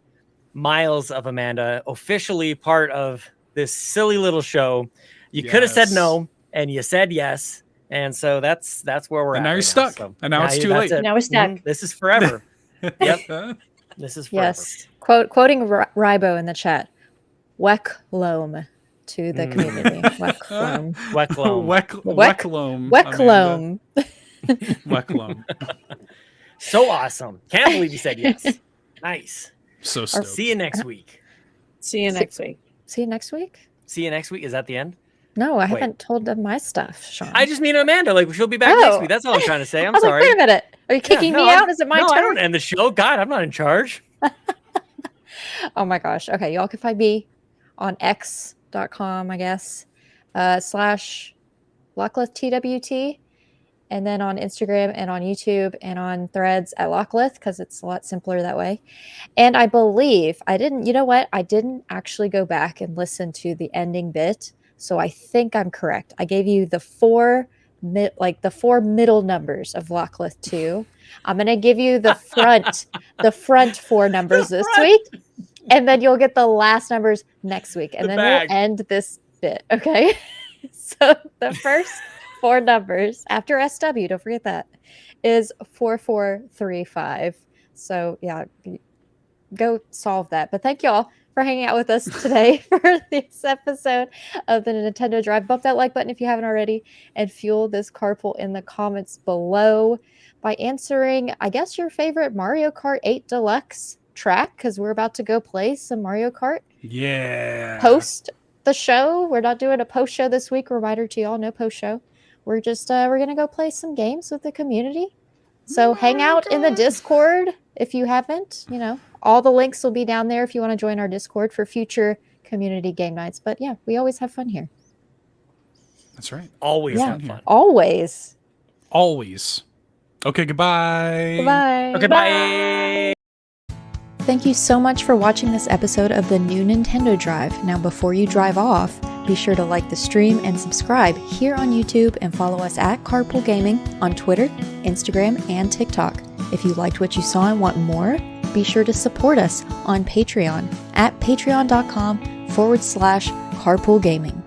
Miles of Amanda officially part of this silly little show. You could have said Yes. no, and you said yes, and so that's where we're at. And now you're right stuck. So And now it's too that's late. it. Now we're stuck. This is forever. Yep. This is forever. Yes. Quoting Ribo in the chat. Weklome to the community. Weklome. Weklome. Weklome. Weklome. Weklome. So awesome. Can't believe you said yes. Nice. So stoked. See you next week. See you next week. See you next week? See you next week. Is that the end? No, I Wait. haven't told them my stuff, Sean. I just mean Amanda. Like, she'll be back Oh. next week. That's all I'm trying to say. I'm I was sorry. like, wait a minute. Are you kicking no, me out? Is it my no, turn? I don't end the show. God, I'm not in charge. Oh my gosh. Okay, y'all can find me on x.com, I guess, /LocklithTWT. and then on Instagram and on YouTube and on Threads at Locklith, because it's a lot simpler that way. And I believe I didn't actually go back and listen to the ending bit, so I think I'm correct. I gave you the four middle numbers of Locklith 2. I'm gonna give you the front four numbers this week, and then you'll get the last numbers next week, and then we'll end this bit. Okay. So the first four numbers after SW, don't forget that, is 4435. So yeah, go solve that. But thank y'all for hanging out with us today for this episode of the Nintendo Drive. Bump that like button if you haven't already, and fuel this carpool in the comments below by answering, I guess, your favorite Mario Kart 8 Deluxe track, because we're about to go play some Mario Kart. Yeah. Post the show. We're not doing a post show this week. Reminder to y'all, no post show. We're just we're gonna go play some games with the community. So hang out in the Discord if you haven't. All the links will be down there if you want to join our Discord for future community game nights. But yeah, we always have fun here. That's right. Always have fun. Always. Okay, goodbye. Goodbye. Okay, bye. Thank you so much for watching this episode of the new Nintendo Drive. Now, before you drive off, be sure to like the stream and subscribe here on YouTube, and follow us at Carpool Gaming on Twitter, Instagram, and TikTok. If you liked what you saw and want more, be sure to support us on Patreon at patreon.com/Carpool Gaming.